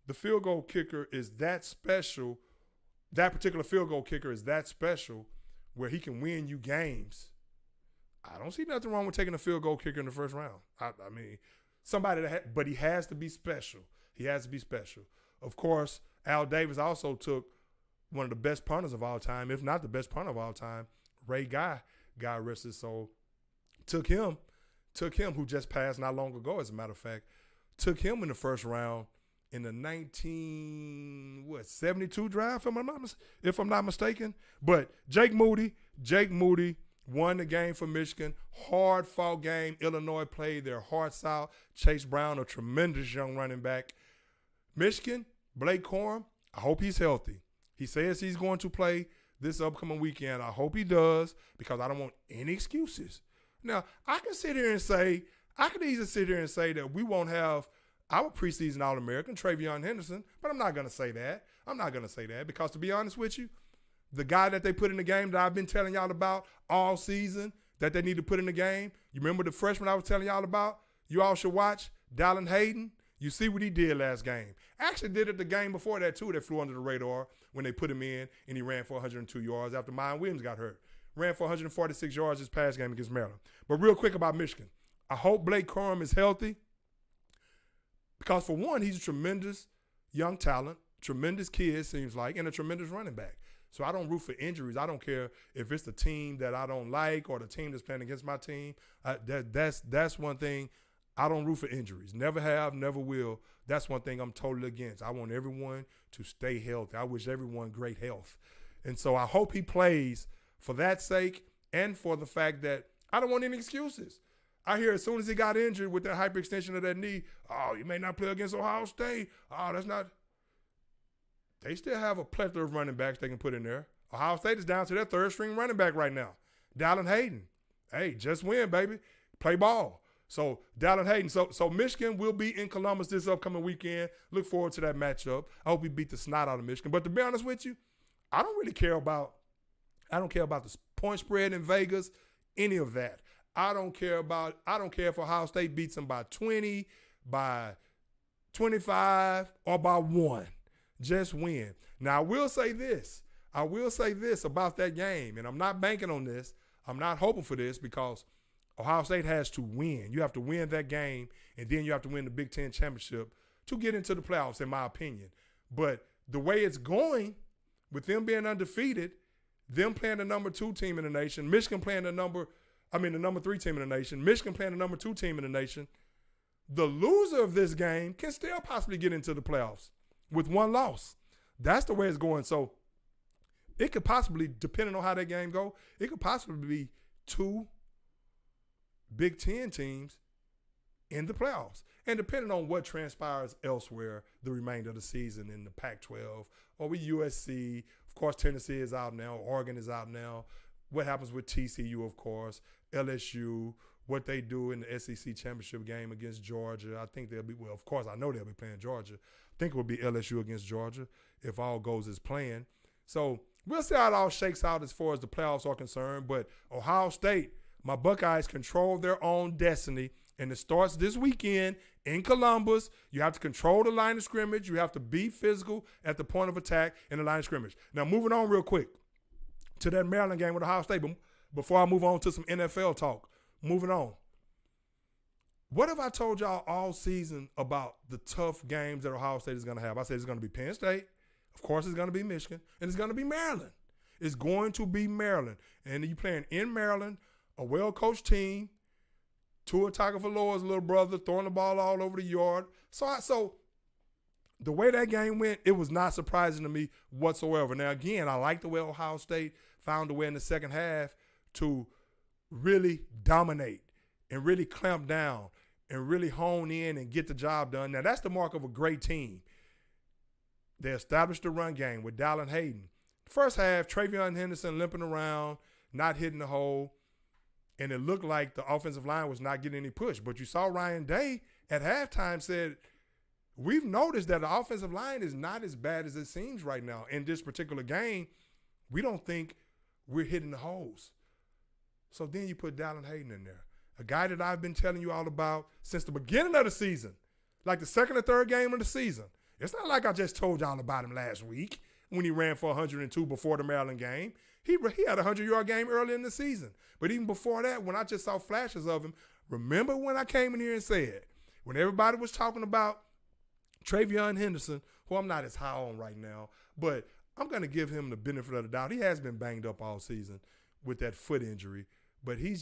the field goal kicker is that special, that particular field goal kicker is that special where he can win you games, I don't see nothing wrong with taking a field goal kicker in the first round. I mean, somebody that, but he has to be special. He has to be special. Of course, Al Davis also took one of the best punters of all time, if not the best punter of all time, Ray Guy. God rest his soul. Took him, who just passed not long ago, as a matter of fact, took him in the first round in the 1972 draft, if I'm not mistaken. But Jake Moody won the game for Michigan. Hard-fought game. Illinois played their hearts out. Chase Brown, a tremendous young running back. Michigan, Blake Corum, I hope he's healthy. He says he's going to play this upcoming weekend. I hope he does, because I don't want any excuses. Now, I can easily sit here and say that we won't have our preseason All-American, Travion Henderson, but I'm not going to say that. Because to be honest with you, the guy that they put in the game that I've been telling y'all about all season that they need to put in the game, you remember the freshman I was telling y'all about? You all should watch, Dallin Hayden. You see what he did last game. Actually did it the game before that too, that flew under the radar when they put him in and he ran for 102 yards after Myon Williams got hurt. Ran for 146 yards this past game against Maryland. But real quick about Michigan. I hope Blake Corum is healthy because, for one, he's a tremendous young talent, tremendous kid, seems like, and a tremendous running back. So I don't root for injuries. I don't care if it's the team that I don't like or the team that's playing against my team. That's one thing. I don't root for injuries. Never have, never will. That's one thing I'm totally against. I want everyone to stay healthy. I wish everyone great health. And so I hope he plays for that sake and for the fact that I don't want any excuses. I hear as soon as he got injured with that hyperextension of that knee, oh, you may not play against Ohio State. Oh, that's not. They still have a plethora of running backs they can put in there. Ohio State is down to their third-string running back right now, Dallin Hayden. Hey, just win, baby. Play ball. So, Dallin Hayden. So Michigan will be in Columbus this upcoming weekend. Look forward to that matchup. I hope we beat the snot out of Michigan. But to be honest with you, I don't care about the point spread in Vegas, any of that. I don't care if Ohio State beats them by 20, by 25, or by 1. Just win. Now, I will say this about that game, and I'm not banking on this. I'm not hoping for this because Ohio State has to win. You have to win that game, and then you have to win the Big Ten championship to get into the playoffs, in my opinion. But the way it's going, with them being undefeated, them playing the number 2 team in the nation, Michigan playing the number 3 team in the nation, Michigan playing the number 2 team in the nation, the loser of this game can still possibly get into the playoffs with one loss. That's the way it's going. So it could possibly, depending on how that game go, it could possibly be 2 Big Ten teams in the playoffs. And depending on what transpires elsewhere the remainder of the season in the Pac-12 or with USC, of course, Tennessee is out now, Oregon is out now. What happens with TCU, of course, LSU, what they do in the SEC championship game against Georgia. I think of course, I know they'll be playing Georgia. I think it will be LSU against Georgia if all goes as planned. So we'll see how it all shakes out as far as the playoffs are concerned. But Ohio State, my Buckeyes control their own destiny, and it starts this weekend in Columbus. You have to control the line of scrimmage. You have to be physical at the point of attack in the line of scrimmage. Now, moving on real quick to that Maryland game with Ohio State, but before I move on to some NFL talk, moving on. What have I told y'all all season about the tough games that Ohio State is going to have? I said it's going to be Penn State. Of course, it's going to be Michigan, and it's going to be Maryland. It's going to be Maryland. And you playing in Maryland, a well-coached team. Tua Tagovailoa's little brother throwing the ball all over the yard. So the way that game went, it was not surprising to me whatsoever. Now, again, I like the way Ohio State found a way in the second half to really dominate and really clamp down and really hone in and get the job done. Now, that's the mark of a great team. They established the run game with Dallin Hayden. First half, Travion Henderson limping around, not hitting the hole, and it looked like the offensive line was not getting any push. But you saw Ryan Day at halftime said, we've noticed that the offensive line is not as bad as it seems right now. In this particular game, we don't think we're hitting the holes. So then you put Dallin Hayden in there, a guy that I've been telling you all about since the beginning of the season, like the second or third game of the season. It's not like I just told y'all about him last week when he ran for 102 before the Maryland game. He had a 100-yard game early in the season. But even before that, when I just saw flashes of him, remember when I came in here and said, when everybody was talking about Travion Henderson, who I'm not as high on right now, but I'm going to give him the benefit of the doubt. He has been banged up all season with that foot injury, but he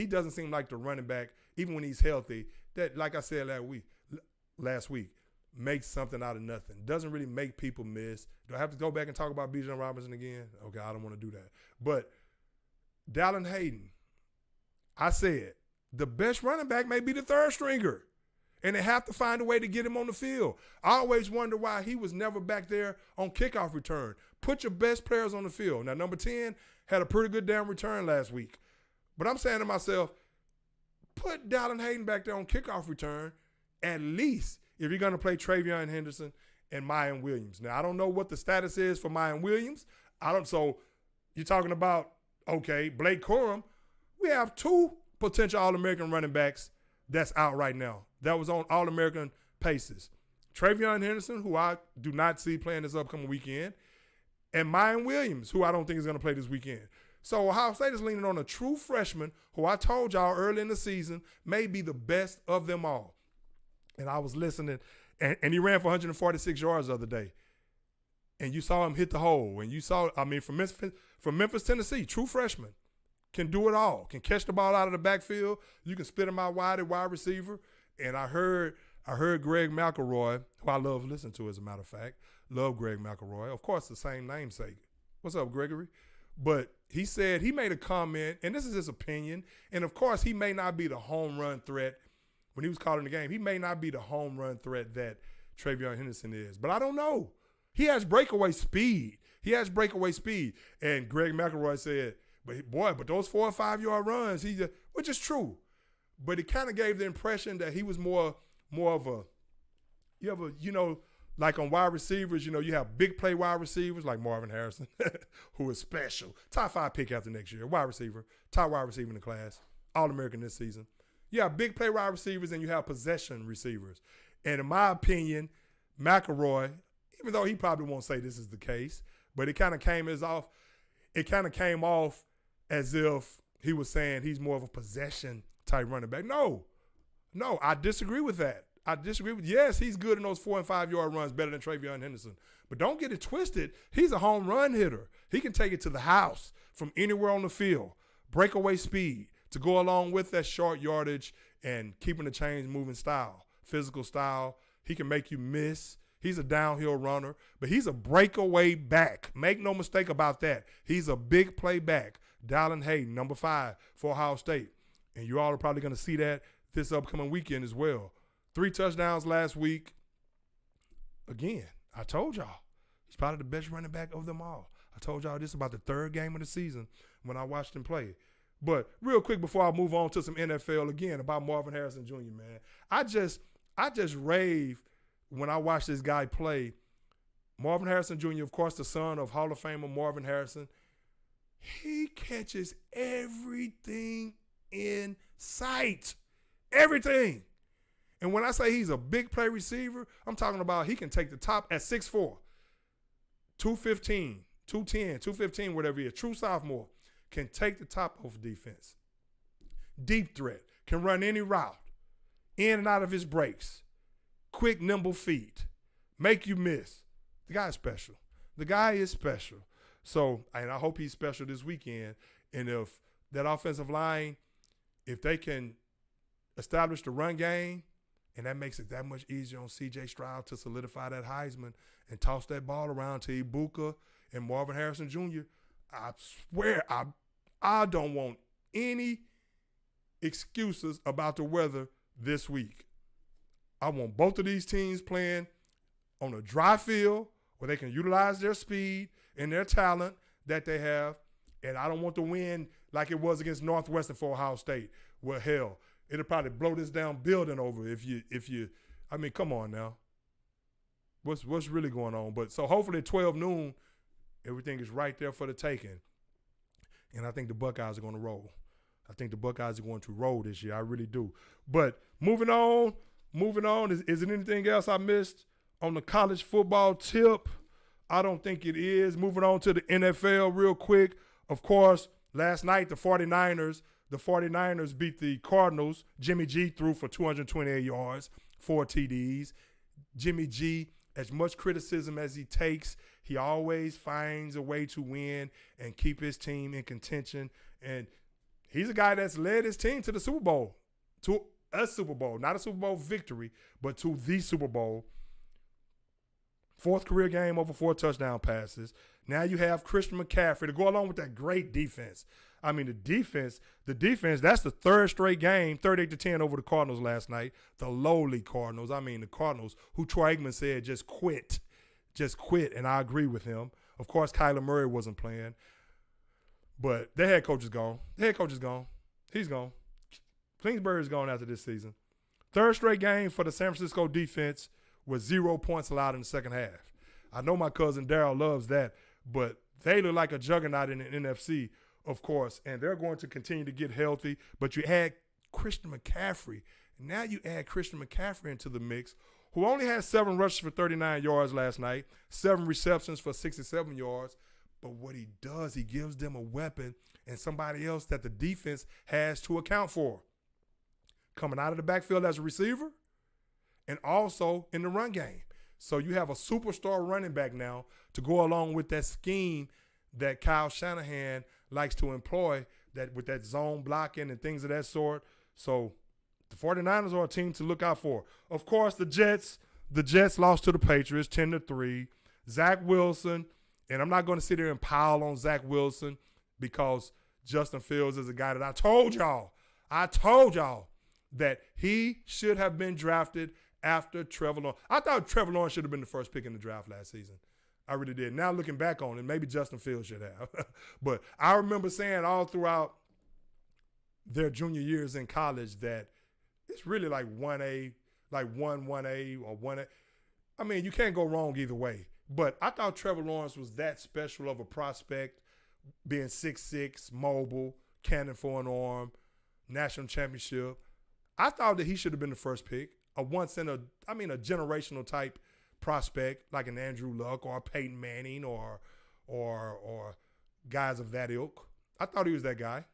doesn't seem like the running back, even when he's healthy, that, like I said last week, makes something out of nothing. Doesn't really make people miss. Do I have to go back and talk about Bijan Robinson again? Okay, I don't want to do that. But Dallin Hayden, I said, the best running back may be the third stringer, and they have to find a way to get him on the field. I always wonder why he was never back there on kickoff return. Put your best players on the field. Now, number 10 had a pretty good damn return last week. But I'm saying to myself, put Dallin Hayden back there on kickoff return at least if you're going to play Travion Henderson and Mayan Williams. Now, I don't know what the status is for Mayan Williams. So you're talking about, okay, Blake Corum. We have two potential All-American running backs that's out right now. That was on All-American paces. Travion Henderson, who I do not see playing this upcoming weekend, and Mayan Williams, who I don't think is going to play this weekend. So Ohio State is leaning on a true freshman who I told y'all early in the season may be the best of them all. And I was listening, and he ran for 146 yards the other day. And you saw him hit the hole. And you saw, from Memphis, Tennessee, true freshman, can do it all, can catch the ball out of the backfield. You can split him out wide at wide receiver. And I heard Greg McElroy, who I love listening to, as a matter of fact. Love Greg McElroy. Of course, the same namesake. What's up, Gregory? But he said, he made a comment, and this is his opinion. And, of course, he may not be the home run threat. When he was calling the game, he may not be the home run threat that Travion Henderson is. But I don't know. He has breakaway speed. And Greg McElroy said, but those 4 or 5 yard runs, which is true. But it kind of gave the impression that he was more of like on wide receivers, you have big play wide receivers like Marvin Harrison, who is special. Top 5 pick after next year. Wide receiver. Top wide receiver in the class. All-American this season. You have big play wide receivers and you have possession receivers. And in my opinion, McElroy, even though he probably won't say this is the case, but it kind of came off as if he was saying he's more of a possession type running back. No, I disagree with that. Yes, he's good in those 4 and 5 yard runs, better than Travion Henderson. But don't get it twisted. He's a home run hitter. He can take it to the house from anywhere on the field. Breakaway speed to go along with that short yardage and keeping the chains moving style, physical style. He can make you miss. He's a downhill runner, but he's a breakaway back. Make no mistake about that. He's a big play back. Dallin Hayden, number 5 for Ohio State. And you all are probably going to see that this upcoming weekend as well. 3 touchdowns last week. Again, I told y'all, he's probably the best running back of them all. I told y'all this about the 3rd game of the season when I watched him play. But real quick before I move on to some NFL again about Marvin Harrison Jr., man, I just rave when I watch this guy play. Marvin Harrison Jr., of course, the son of Hall of Famer Marvin Harrison. He catches everything in sight. Everything. And when I say he's a big play receiver, I'm talking about he can take the top at 6'4", 215, 210, 215, whatever he is, true sophomore. Can take the top off defense. Deep threat. Can run any route. In and out of his breaks. Quick, nimble feet. Make you miss. The guy is special. So, and I hope he's special this weekend. And if that offensive line, if they can establish the run game, and that makes it that much easier on C.J. Stroud to solidify that Heisman and toss that ball around to Ibuka and Marvin Harrison Jr., I swear I don't want any excuses about the weather this week. I want both of these teams playing on a dry field where they can utilize their speed and their talent that they have. And I don't want the wind like it was against Northwestern for Ohio State. Well, hell, it'll probably blow this down building over if you I mean, come on now. What's really going on? But so hopefully at 12 noon, everything is right there for the taking. And I think the Buckeyes are going to roll. I think the Buckeyes are going to roll this year. I really do. But moving on, is there anything else I missed on the college football tip? I don't think it is. Moving on to the NFL real quick. Of course, last night, the 49ers beat the Cardinals. Jimmy G threw for 228 yards, 4 TDs. Jimmy G, as much criticism as he takes, he always finds a way to win and keep his team in contention. And he's a guy that's led his team to the Super Bowl, to a Super Bowl, not a Super Bowl victory, but to the Super Bowl. 4th career game over 4 touchdown passes. Now you have Christian McCaffrey to go along with that great defense. I mean, the defense, that's the 3rd straight game, 38-10 over the Cardinals last night. The lowly Cardinals. I mean, the Cardinals, who Troy Aikman said just quit, and I agree with him. Of course, Kyler Murray wasn't playing, but their head coach is gone. He's gone. Kingsbury is gone after this season. 3rd straight game for the San Francisco defense with 0 points allowed in the second half. I know my cousin Daryl loves that, but they look like a juggernaut in the NFC, of course, and they're going to continue to get healthy. But you add Christian McCaffrey. Now you add Christian McCaffrey into the mix, who only had 7 rushes for 39 yards last night, 7 receptions for 67 yards. But what he does, he gives them a weapon and somebody else that the defense has to account for. Coming out of the backfield as a receiver and also in the run game. So you have a superstar running back now to go along with that scheme that Kyle Shanahan likes to employ, that with that zone blocking and things of that sort. So the 49ers are a team to look out for. Of course, the Jets lost to the Patriots 10-3. Zach Wilson, and I'm not going to sit here and pile on Zach Wilson because Justin Fields is a guy that I told y'all that he should have been drafted after Trevor Lawrence. I thought Trevor Lawrence should have been the first pick in the draft last season. I really did. Now looking back on it, maybe Justin Fields should have. But I remember saying all throughout their junior years in college that it's really like 1A, like 1A or 1A. I mean, you can't go wrong either way. But I thought Trevor Lawrence was that special of a prospect, being 6'6", mobile, cannon for an arm, national championship. I thought that he should have been the first pick, a generational type prospect like an Andrew Luck or a Peyton Manning or guys of that ilk. I thought he was that guy,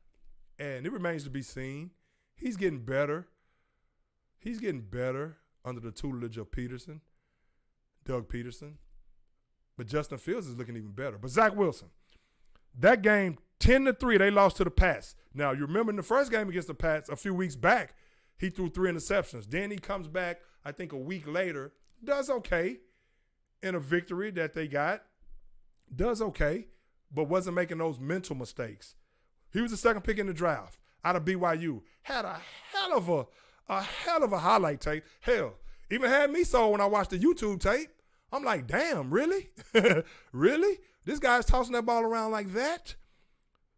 and it remains to be seen. He's getting better. He's getting better under the tutelage of Doug Peterson. But Justin Fields is looking even better. But Zach Wilson, that game, 10-3, they lost to the Pats. Now, you remember in the first game against the Pats a few weeks back, he threw 3 interceptions. Then he comes back, I think a week later, does okay in a victory that they got. Does okay, but wasn't making those mental mistakes. He was the second pick in the draft out of BYU. Had a hell of a highlight tape. Hell, even had me sold when I watched the YouTube tape. I'm like, damn, really? Really? This guy's tossing that ball around like that?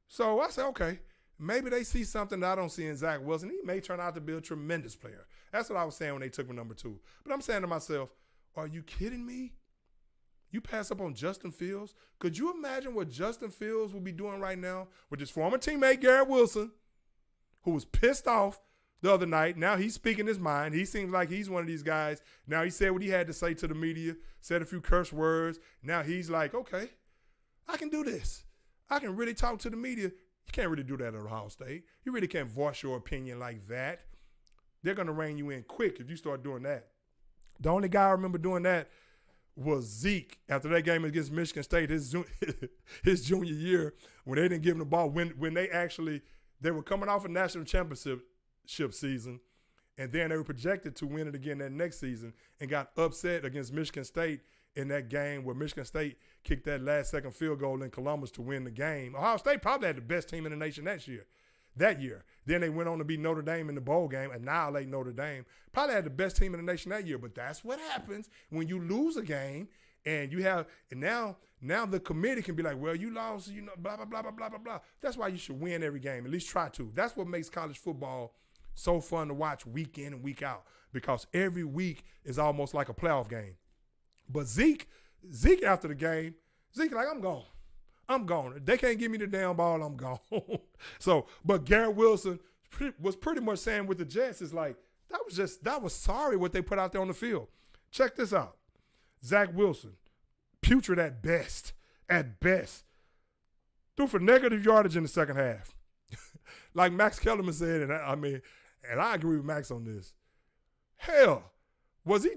So I said, okay, maybe they see something that I don't see in Zach Wilson. He may turn out to be a tremendous player. That's what I was saying when they took me number 2. But I'm saying to myself, are you kidding me? You pass up on Justin Fields? Could you imagine what Justin Fields will be doing right now with his former teammate Garrett Wilson, who was pissed off the other night? Now he's speaking his mind. He seems like he's one of these guys. Now he said what he had to say to the media, said a few curse words. Now he's like, okay, I can do this. I can really talk to the media. You can't really do that at Ohio State. You really can't voice your opinion like that. They're going to rein you in quick if you start doing that. The only guy I remember doing that was Zeke after that game against Michigan State, his junior year, when they didn't give him the ball, when they were coming off a national championship season, and then they were projected to win it again that next season and got upset against Michigan State in that game where Michigan State kicked that last-second field goal in Columbus to win the game. Ohio State probably had the best team in the nation that year. Then they went on to beat Notre Dame in the bowl game, annihilate Notre Dame. Probably had the best team in the nation that year, but that's what happens when you lose a game and now the committee can be like, well, you lost, blah, blah, blah, blah, blah, blah, blah. That's why you should win every game, at least try to. That's what makes college football so fun to watch week in and week out, because every week is almost like a playoff game. But Zeke after the game, Zeke like, I'm gone. They can't give me the damn ball, I'm gone. But Garrett Wilson was pretty much saying with the Jets is like, that was sorry what they put out there on the field. Check this out. Zach Wilson, putrid at best, threw for negative yardage in the second half. Like Max Kellerman said, and I agree with Max on this. Hell, was he?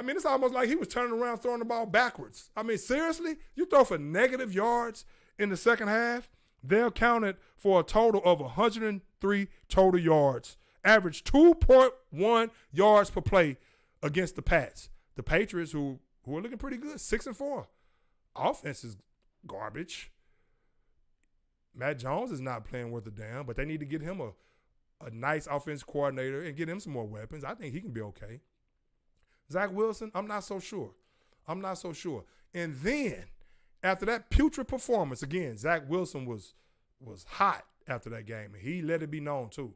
It's almost like he was turning around throwing the ball backwards. Seriously? You throw for negative yards in the second half? They accounted for a total of 103 total yards, averaged 2.1 yards per play against the Pats. The Patriots, who are looking pretty good, 6-4. Offense is garbage. Matt Jones is not playing worth a damn, but they need to get him a nice offense coordinator and get him some more weapons. I think he can be okay. Zach Wilson, I'm not so sure. And then, after that putrid performance, again, Zach Wilson was hot after that game, and he let it be known too.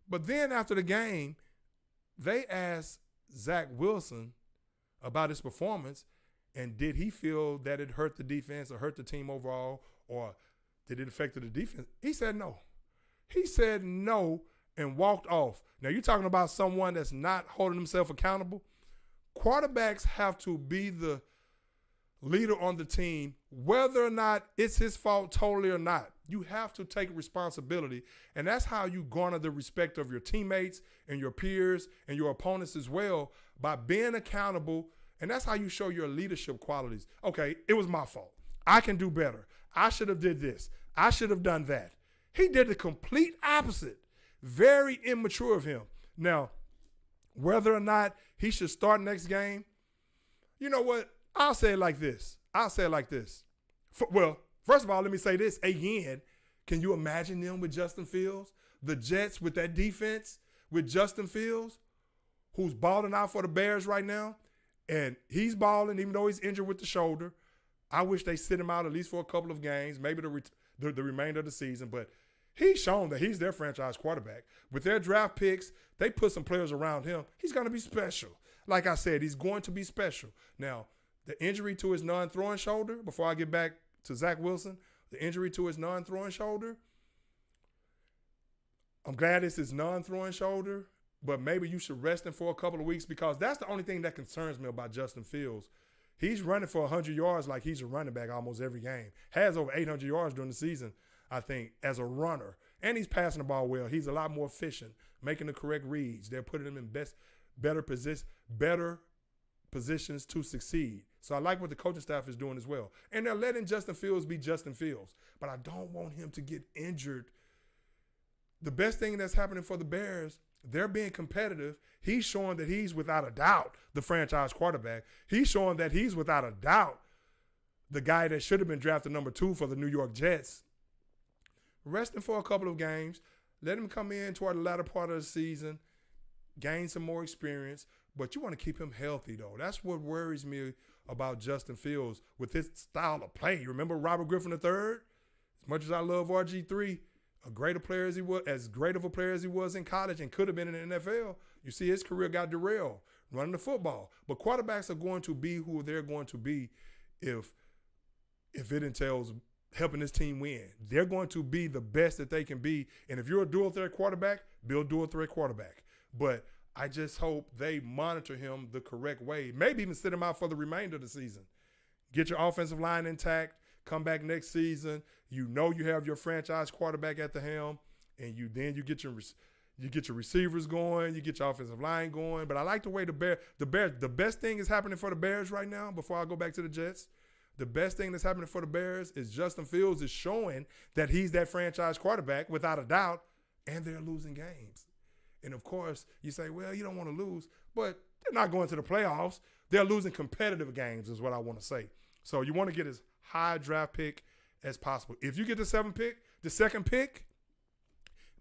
But then after the game, they asked Zach Wilson about his performance, and did he feel that it hurt the defense or hurt the team overall, or did it affect the defense? He said no. And walked off. Now, you're talking about someone that's not holding himself accountable. Quarterbacks have to be the leader on the team, whether or not it's his fault totally or not. You have to take responsibility, and that's how you garner the respect of your teammates and your peers and your opponents as well, by being accountable, and that's how you show your leadership qualities. Okay, it was my fault. I can do better. I should have did this. I should have done that. He did the complete opposite. Very immature of him. Now, whether or not he should start next game, you know what? I'll say it like this. Well, first of all, let me say this again. Can you imagine them with Justin Fields? The Jets with that defense with Justin Fields, who's balling out for the Bears right now, and he's balling even though he's injured with the shoulder. I wish they sit him out at least for a couple of games, maybe the remainder of the season, but he's shown that he's their franchise quarterback. With their draft picks, they put some players around him. He's going to be special. Like I said, he's going to be special. Now, the injury to his non-throwing shoulder, before I get back to Zach Wilson, the injury to his non-throwing shoulder, I'm glad it's his non-throwing shoulder, but maybe you should rest him for a couple of weeks, because that's the only thing that concerns me about Justin Fields. He's running for 100 yards like he's a running back almost every game. Has over 800 yards during the season, I think, as a runner. And he's passing the ball well. He's a lot more efficient, making the correct reads. They're putting him in better positions to succeed. So I like what the coaching staff is doing as well. And they're letting Justin Fields be Justin Fields. But I don't want him to get injured. The best thing that's happening for the Bears, they're being competitive. He's showing that he's without a doubt the franchise quarterback. He's showing that he's without a doubt the guy that should have been drafted number 2 for the New York Jets. Rest him for a couple of games. Let him come in toward the latter part of the season, gain some more experience. But you want to keep him healthy, though. That's what worries me about Justin Fields with his style of play. You remember Robert Griffin III? As much as I love RG3, as great of a player as he was in college and could have been in the NFL, you see his career got derailed running the football. But quarterbacks are going to be who they're going to be if it entails helping this team win. They're going to be the best that they can be. And if you're a dual threat quarterback, be a dual threat quarterback. But I just hope they monitor him the correct way. Maybe even sit him out for the remainder of the season. Get your offensive line intact. Come back next season. You know you have your franchise quarterback at the helm, and you get You get your receivers going, you get your offensive line going. But I like the way the best thing is happening for the Bears right now, before I go back to the Jets. The best thing that's happening for the Bears is Justin Fields is showing that he's that franchise quarterback without a doubt, and they're losing games. And, of course, you say, well, you don't want to lose, but they're not going to the playoffs. They're losing competitive games is what I want to say. So you want to get as high a draft pick as possible. If you get the second pick,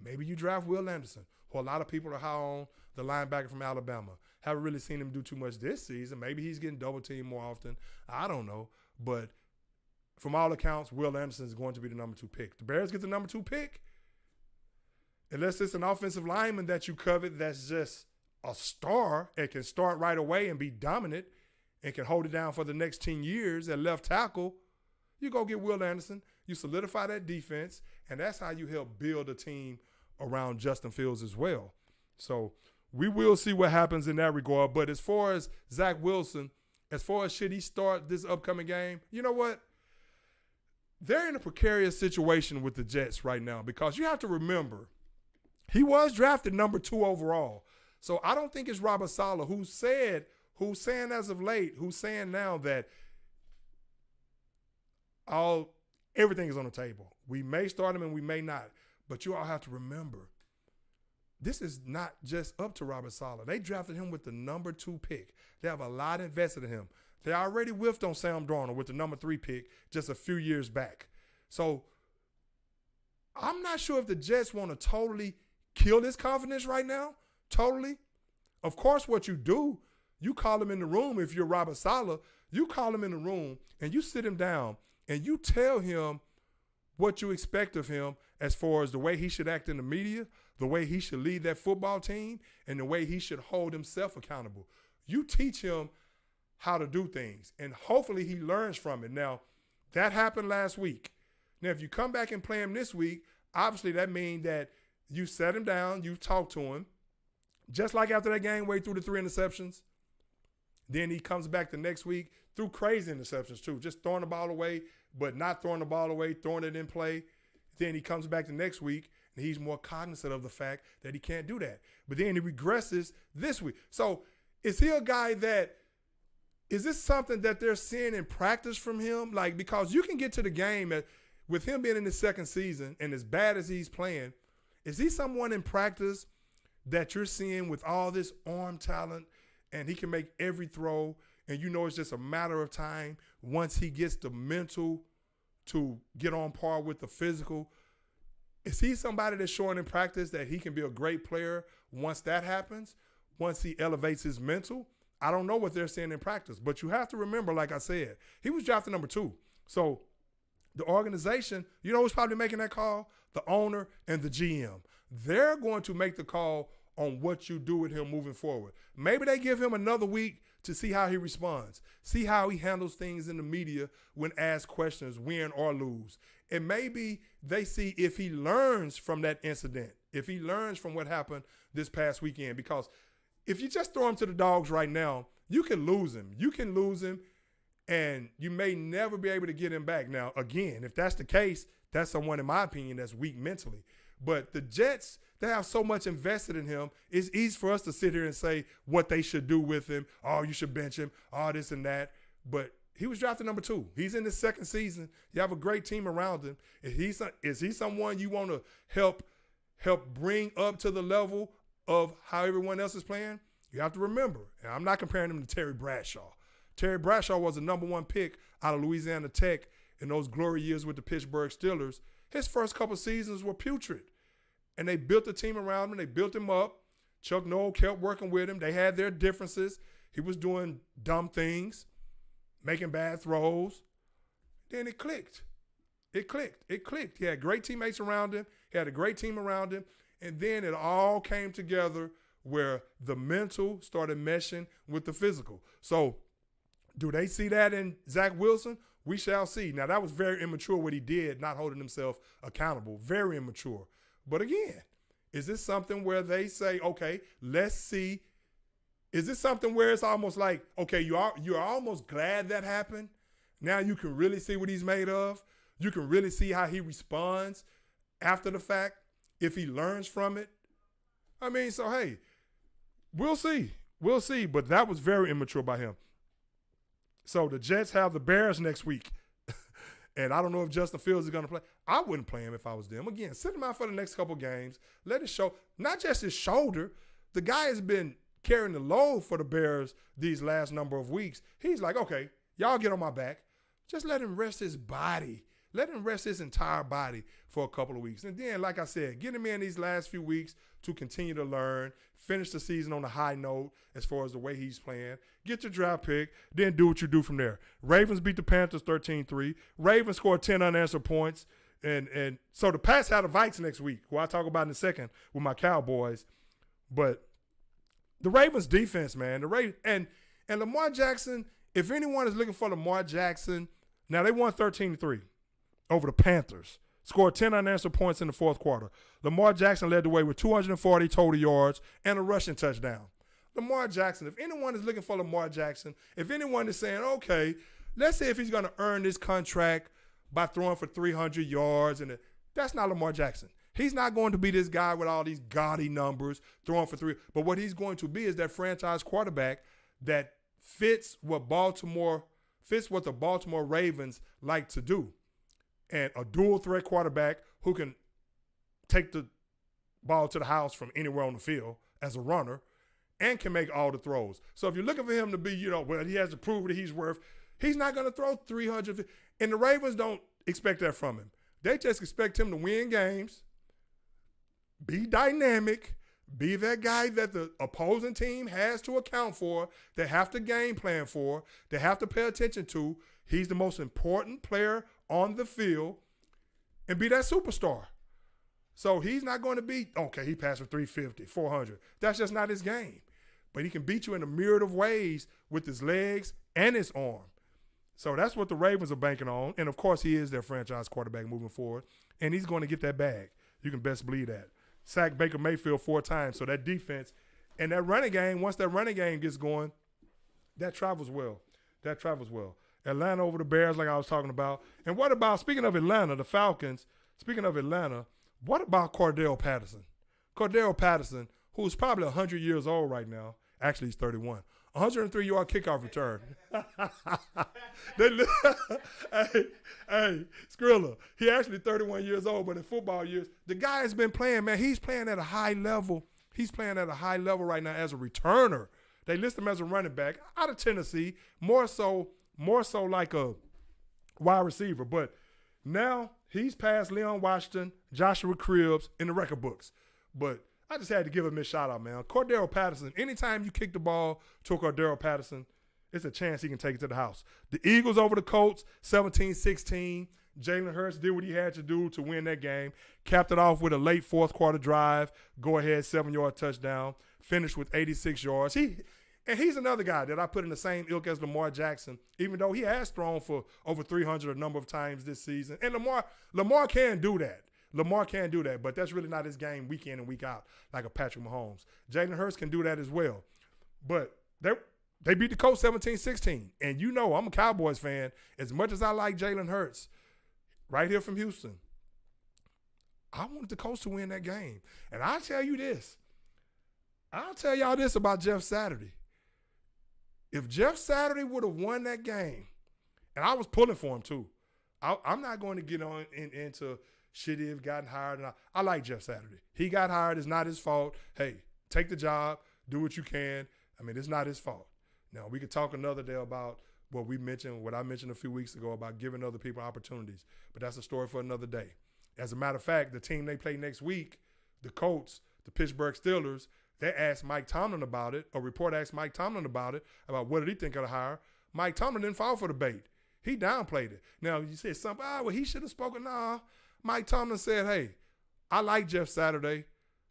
maybe you draft Will Anderson, who a lot of people are high on, the linebacker from Alabama. Haven't really seen him do too much this season. Maybe he's getting double teamed more often. I don't know. But from all accounts, Will Anderson is going to be the number 2 pick. The Bears get the number 2 pick. Unless it's an offensive lineman that you covet that's just a star and can start right away and be dominant and can hold it down for the next 10 years at left tackle, you go get Will Anderson. You solidify that defense, and that's how you help build a team around Justin Fields as well. So we will see what happens in that regard. But as far as Zach Wilson, as far as should he start this upcoming game, you know what? They're in a precarious situation with the Jets right now, because you have to remember, he was drafted number 2 overall. So I don't think it's Robert Saleh who's saying as of late, who's saying now that everything is on the table. We may start him and we may not. But you all have to remember, this is not just up to Robert Saleh. They drafted him with the number 2 pick. They have a lot invested in him. They already whiffed on Sam Darnold with the number 3 pick just a few years back. So I'm not sure if the Jets want to totally kill his confidence right now. Totally. Of course, what you do, you call him in the room. If you're Robert Saleh, you call him in the room and you sit him down and you tell him what you expect of him as far as the way he should act in the media, the way he should lead that football team, and the way he should hold himself accountable. You teach him how to do things, and hopefully he learns from it. Now, that happened last week. Now, if you come back and play him this week, obviously that means that you set him down, you talk to him, just like after that game where he threw the 3 interceptions. Then he comes back the next week, threw crazy interceptions too, just throwing the ball away, but not throwing the ball away, throwing it in play. Then he comes back the next week, and he's more cognizant of the fact that he can't do that. But then he regresses this week. So is he a guy that, is this something that they're seeing in practice from him? Like, because you can get to the game with him being in his second season and as bad as he's playing, is he someone in practice that you're seeing with all this arm talent and he can make every throw, and you know it's just a matter of time once he gets the mental to get on par with the physical? Is he somebody that's showing in practice that he can be a great player once that happens, once he elevates his mental? I don't know what they're saying in practice, but you have to remember, like I said, he was drafted number 2. So the organization, you know who's probably making that call? The owner and the GM. They're going to make the call on what you do with him moving forward. Maybe they give him another week to see how he responds, see how he handles things in the media when asked questions, win or lose. And maybe they see if he learns from that incident, if he learns from what happened this past weekend. Because if you just throw him to the dogs right now, you can lose him. You can lose him, and you may never be able to get him back. Now, again, if that's the case, that's someone, in my opinion, that's weak mentally. But the Jets, they have so much invested in him. It's easy for us to sit here and say what they should do with him. Oh, you should bench him. Oh, this and that. But he was drafted number 2. He's in his second season. You have a great team around him. Is he someone you want to help bring up to the level of how everyone else is playing? You have to remember, and I'm not comparing him to Terry Bradshaw. Terry Bradshaw was the number 1 pick out of Louisiana Tech in those glory years with the Pittsburgh Steelers. His first couple seasons were putrid. And they built a team around him. They built him up. Chuck Noll kept working with him. They had their differences. He was doing dumb things, making bad throws. Then it clicked. It clicked. He had great teammates around him. He had a great team around him. And then it all came together where the mental started meshing with the physical. So do they see that in Zach Wilson? We shall see. Now, that was very immature what he did, not holding himself accountable. Very immature. But again, is this something where they say, okay, let's see? Is this something where it's almost like, okay, you're almost glad that happened? Now you can really see what he's made of. You can really see how he responds after the fact, if he learns from it. I mean, so, hey, we'll see. We'll see. But that was very immature by him. So the Jets have the Bears next week. And I don't know if Justin Fields is going to play. I wouldn't play him if I was them. Again, sit him out for the next couple games. Let it show. Not just his shoulder. The guy has been carrying the load for the Bears these last number of weeks. He's like, okay, y'all get on my back. Just let him rest his body. Let him rest his entire body for a couple of weeks. And then, like I said, get him in these last few weeks to continue to learn, finish the season on a high note as far as the way he's playing. Get your draft pick, then do what you do from there. Ravens beat the Panthers 13-3. Ravens scored 10 unanswered points. And so the Pats have the Vikes next week, who I'll talk about in a second with my Cowboys. But the Ravens defense, man, and Lamar Jackson, if anyone is looking for Lamar Jackson, now they won 13-3 over the Panthers. Scored 10 unanswered points in the fourth quarter. Lamar Jackson led the way with 240 total yards and a rushing touchdown. Lamar Jackson, if anyone is looking for Lamar Jackson, if anyone is saying, okay, let's say if he's going to earn this contract by throwing for 300 yards, that's not Lamar Jackson. He's not going to be this guy with all these gaudy numbers throwing for 3. But what he's going to be is that franchise quarterback that fits what the Baltimore Ravens like to do. And a dual threat quarterback who can take the ball to the house from anywhere on the field as a runner and can make all the throws. So if you're looking for him to be, well, he has to prove that he's not going to throw 300. And the Ravens don't expect that from him. They just expect him to win games, be dynamic, be that guy that the opposing team has to account for, they have to game plan for, they have to pay attention to. He's the most important player on the field and be that superstar. So he's not going to be, okay, he passed for 350, 400. That's just not his game. But he can beat you in a myriad of ways with his legs and his arm. So that's what the Ravens are banking on. And, of course, he is their franchise quarterback moving forward. And he's going to get that bag. You can best believe that. Sacked Baker Mayfield 4 times. So that defense and that running game, once that running game gets going, that travels well. Atlanta over the Bears, like I was talking about. And what about, speaking of Atlanta, the Falcons, what about Cordell Patterson? Cordell Patterson, who's probably 100 years old right now. Actually, he's 31. 103-yard kickoff return. Hey, Skrilla, he actually 31 years old, but in football years, the guy has been playing, man. He's playing at a high level. He's playing at a high level right now as a returner. They list him as a running back out of Tennessee, more so like a wide receiver. But now he's past Leon Washington, Joshua Cribbs in the record books. But I just had to give him a shout out, man. Cordell Patterson, anytime you kick the ball to Cordell Patterson, it's a chance he can take it to the house. The Eagles over the Colts, 17-16. Jalen Hurts did what he had to do to win that game. Capped it off with a late fourth quarter drive, go ahead 7-yard touchdown, finished with 86 yards. He's another guy that I put in the same ilk as Lamar Jackson, even though he has thrown for over 300 a number of times this season. And Lamar can do that. But that's really not his game week in and week out like a Patrick Mahomes. Jalen Hurts can do that as well. But they beat the Colts 17-16. And I'm a Cowboys fan. As much as I like Jalen Hurts, right here from Houston, I wanted the Colts to win that game. And I'll tell y'all this about Jeff Saturday. If Jeff Saturday would have won that game, and I was pulling for him too, I'm not going to get on into should he have gotten hired. I like Jeff Saturday. He got hired. It's not his fault. Hey, take the job. Do what you can. I mean, it's not his fault. Now, we could talk another day about what I mentioned a few weeks ago about giving other people opportunities, but that's a story for another day. As a matter of fact, the team they play next week, the Colts, the Pittsburgh Steelers, they asked Mike Tomlin about it. A reporter asked Mike Tomlin about what did he think of the hire. Mike Tomlin didn't fall for the bait. He downplayed it. Now, you say something, he should have spoken. Nah, Mike Tomlin said, hey, I like Jeff Saturday,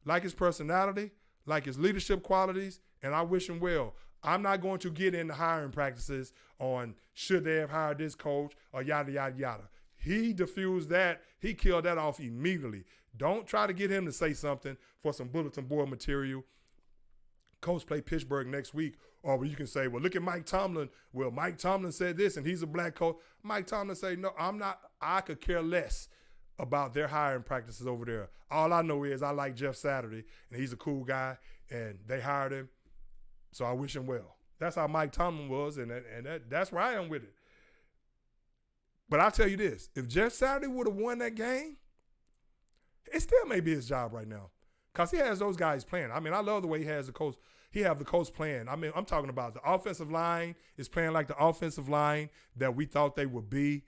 like his personality, like his leadership qualities, and I wish him well. I'm not going to get into hiring practices on should they have hired this coach or yada, yada, yada. He diffused that. He killed that off immediately. Don't try to get him to say something for some bulletin board material. Colts play Pittsburgh next week. Or you can say, well, look at Mike Tomlin. Well, Mike Tomlin said this, and he's a black coach. Mike Tomlin say, no, I'm not. I could care less about their hiring practices over there. All I know is I like Jeff Saturday, and he's a cool guy, and they hired him, so I wish him well. That's how Mike Tomlin was, and that's where I am with it. But I'll tell you this. If Jeff Saturday would have won that game, it still may be his job right now because he has those guys playing. I mean, I love the way he has the coach. He have the coach playing. I mean, I'm talking about the offensive line is playing like the offensive line that we thought they would be.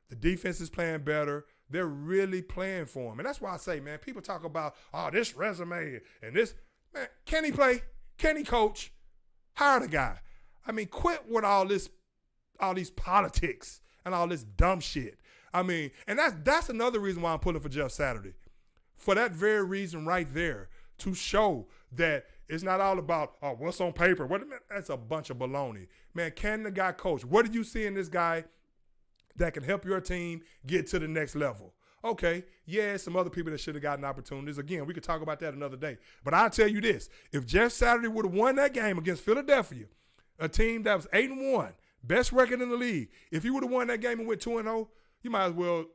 The defense is playing better. They're really playing for him. And that's why I say, man, people talk about, oh, this resume and this. Man, can he play? Can he coach? Hire the guy. I mean, quit with all these politics and all this dumb shit. I mean, and that's another reason why I'm pulling for Jeff Saturday. For that very reason right there, to show that it's not all about, oh, what's on paper. That's a bunch of baloney. Man, can the guy coach? What did you see in this guy that can help your team get to the next level? Okay, yeah, some other people that should have gotten opportunities. Again, we could talk about that another day. But I'll tell you this. If Jeff Saturday would have won that game against Philadelphia, a team that was 8-1, best record in the league, if he would have won that game and went 2-0, you might as well,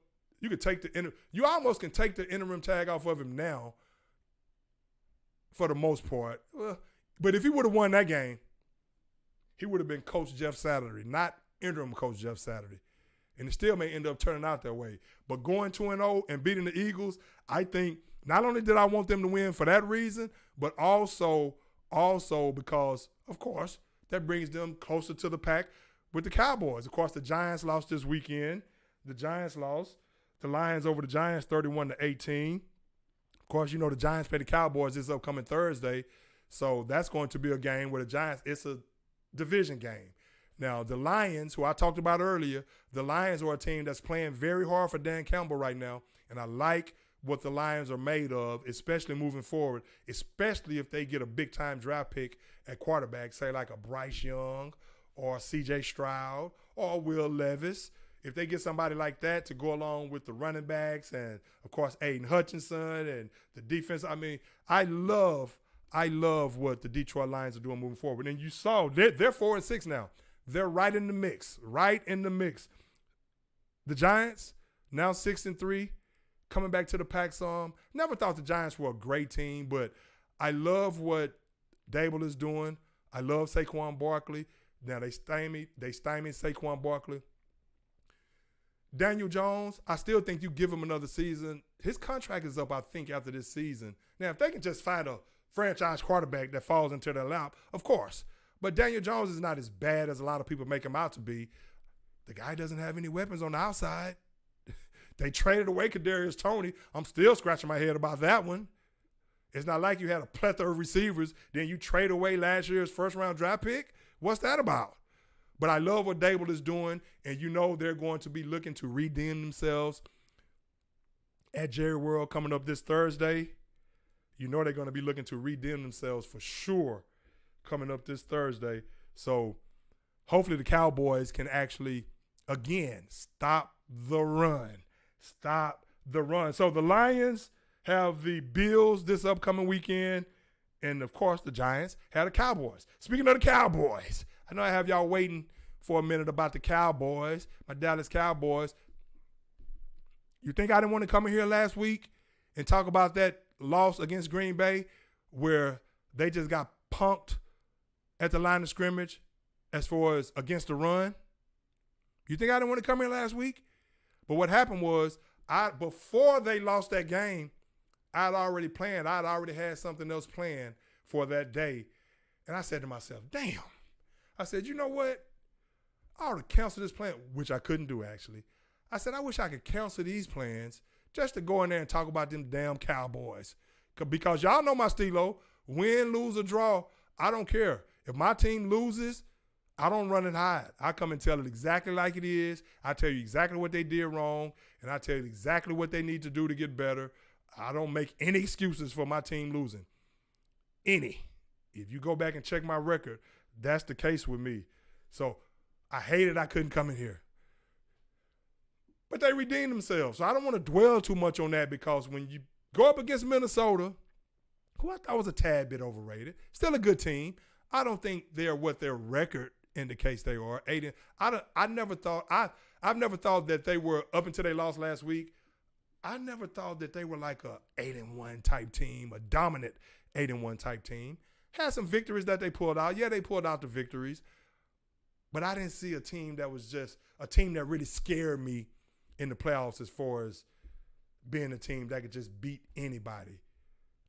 you almost can take the interim tag off of him now for the most part. Well, but if he would have won that game, he would have been Coach Jeff Saturday, not interim Coach Jeff Saturday. And it still may end up turning out that way. But going 2-0 and beating the Eagles, I think not only did I want them to win for that reason, but also because, of course, that brings them closer to the pack with the Cowboys. Of course, the Giants lost this weekend. The Giants lost. The Lions over the Giants 31-18. Of course, you know the Giants play the Cowboys this upcoming Thursday. So that's going to be a game where the Giants, it's a division game. Now, the Lions, who I talked about earlier, the Lions are a team that's playing very hard for Dan Campbell right now, and I like what the Lions are made of, especially moving forward, especially if they get a big-time draft pick at quarterback, say like a Bryce Young or C.J. Stroud or Will Levis. If they get somebody like that to go along with the running backs and, of course, Aiden Hutchinson and the defense, I mean, I love what the Detroit Lions are doing moving forward. And you saw they're 4-6 now. They're right in the mix. The Giants, now 6-3, coming back to the pack some. Never thought the Giants were a great team, but I love what Dable is doing. I love Saquon Barkley. Now they stymied Saquon Barkley. Daniel Jones, I still think you give him another season. His contract is up, I think, after this season. Now, if they can just find a franchise quarterback that falls into their lap, of course. But Daniel Jones is not as bad as a lot of people make him out to be. The guy doesn't have any weapons on the outside. They traded away Kadarius Toney. I'm still scratching my head about that one. It's not like you had a plethora of receivers, then you trade away last year's first-round draft pick. What's that about? But I love what Dable is doing, and you know they're going to be looking to redeem themselves at Jerry World coming up this Thursday. You know they're going to be looking to redeem themselves for sure coming up this Thursday. So hopefully the Cowboys can actually, again, stop the run. Stop the run. So the Lions have the Bills this upcoming weekend, and, of course, the Giants have the Cowboys. Speaking of the Cowboys, I know I have y'all waiting for a minute about the Cowboys, my Dallas Cowboys. You think I didn't want to come in here last week and talk about that loss against Green Bay where they just got punked at the line of scrimmage as far as against the run? You think I didn't want to come here last week? But what happened was, before they lost that game, I'd already had something else planned for that day. And I said to myself, damn. I said, you know what? I ought to cancel this plan, which I couldn't do, actually. I said, I wish I could cancel these plans just to go in there and talk about them damn Cowboys. Because y'all know my stilo. Win, lose, or draw, I don't care. If my team loses, I don't run and hide. I come and tell it exactly like it is. I tell you exactly what they did wrong, and I tell you exactly what they need to do to get better. I don't make any excuses for my team losing. Any. If you go back and check my record, that's the case with me. So I hated I couldn't come in here. But they redeemed themselves. So I don't want to dwell too much on that because when you go up against Minnesota, who I thought was a tad bit overrated, still a good team. I don't think they're what their record indicates they are. I've never thought that they were, up until they lost last week, I never thought that they were like a 8-1 type team, a dominant 8-1 type team. Had some victories that they pulled out. Yeah, they pulled out the victories. But I didn't see a team that was just a team that really scared me in the playoffs as far as being a team that could just beat anybody.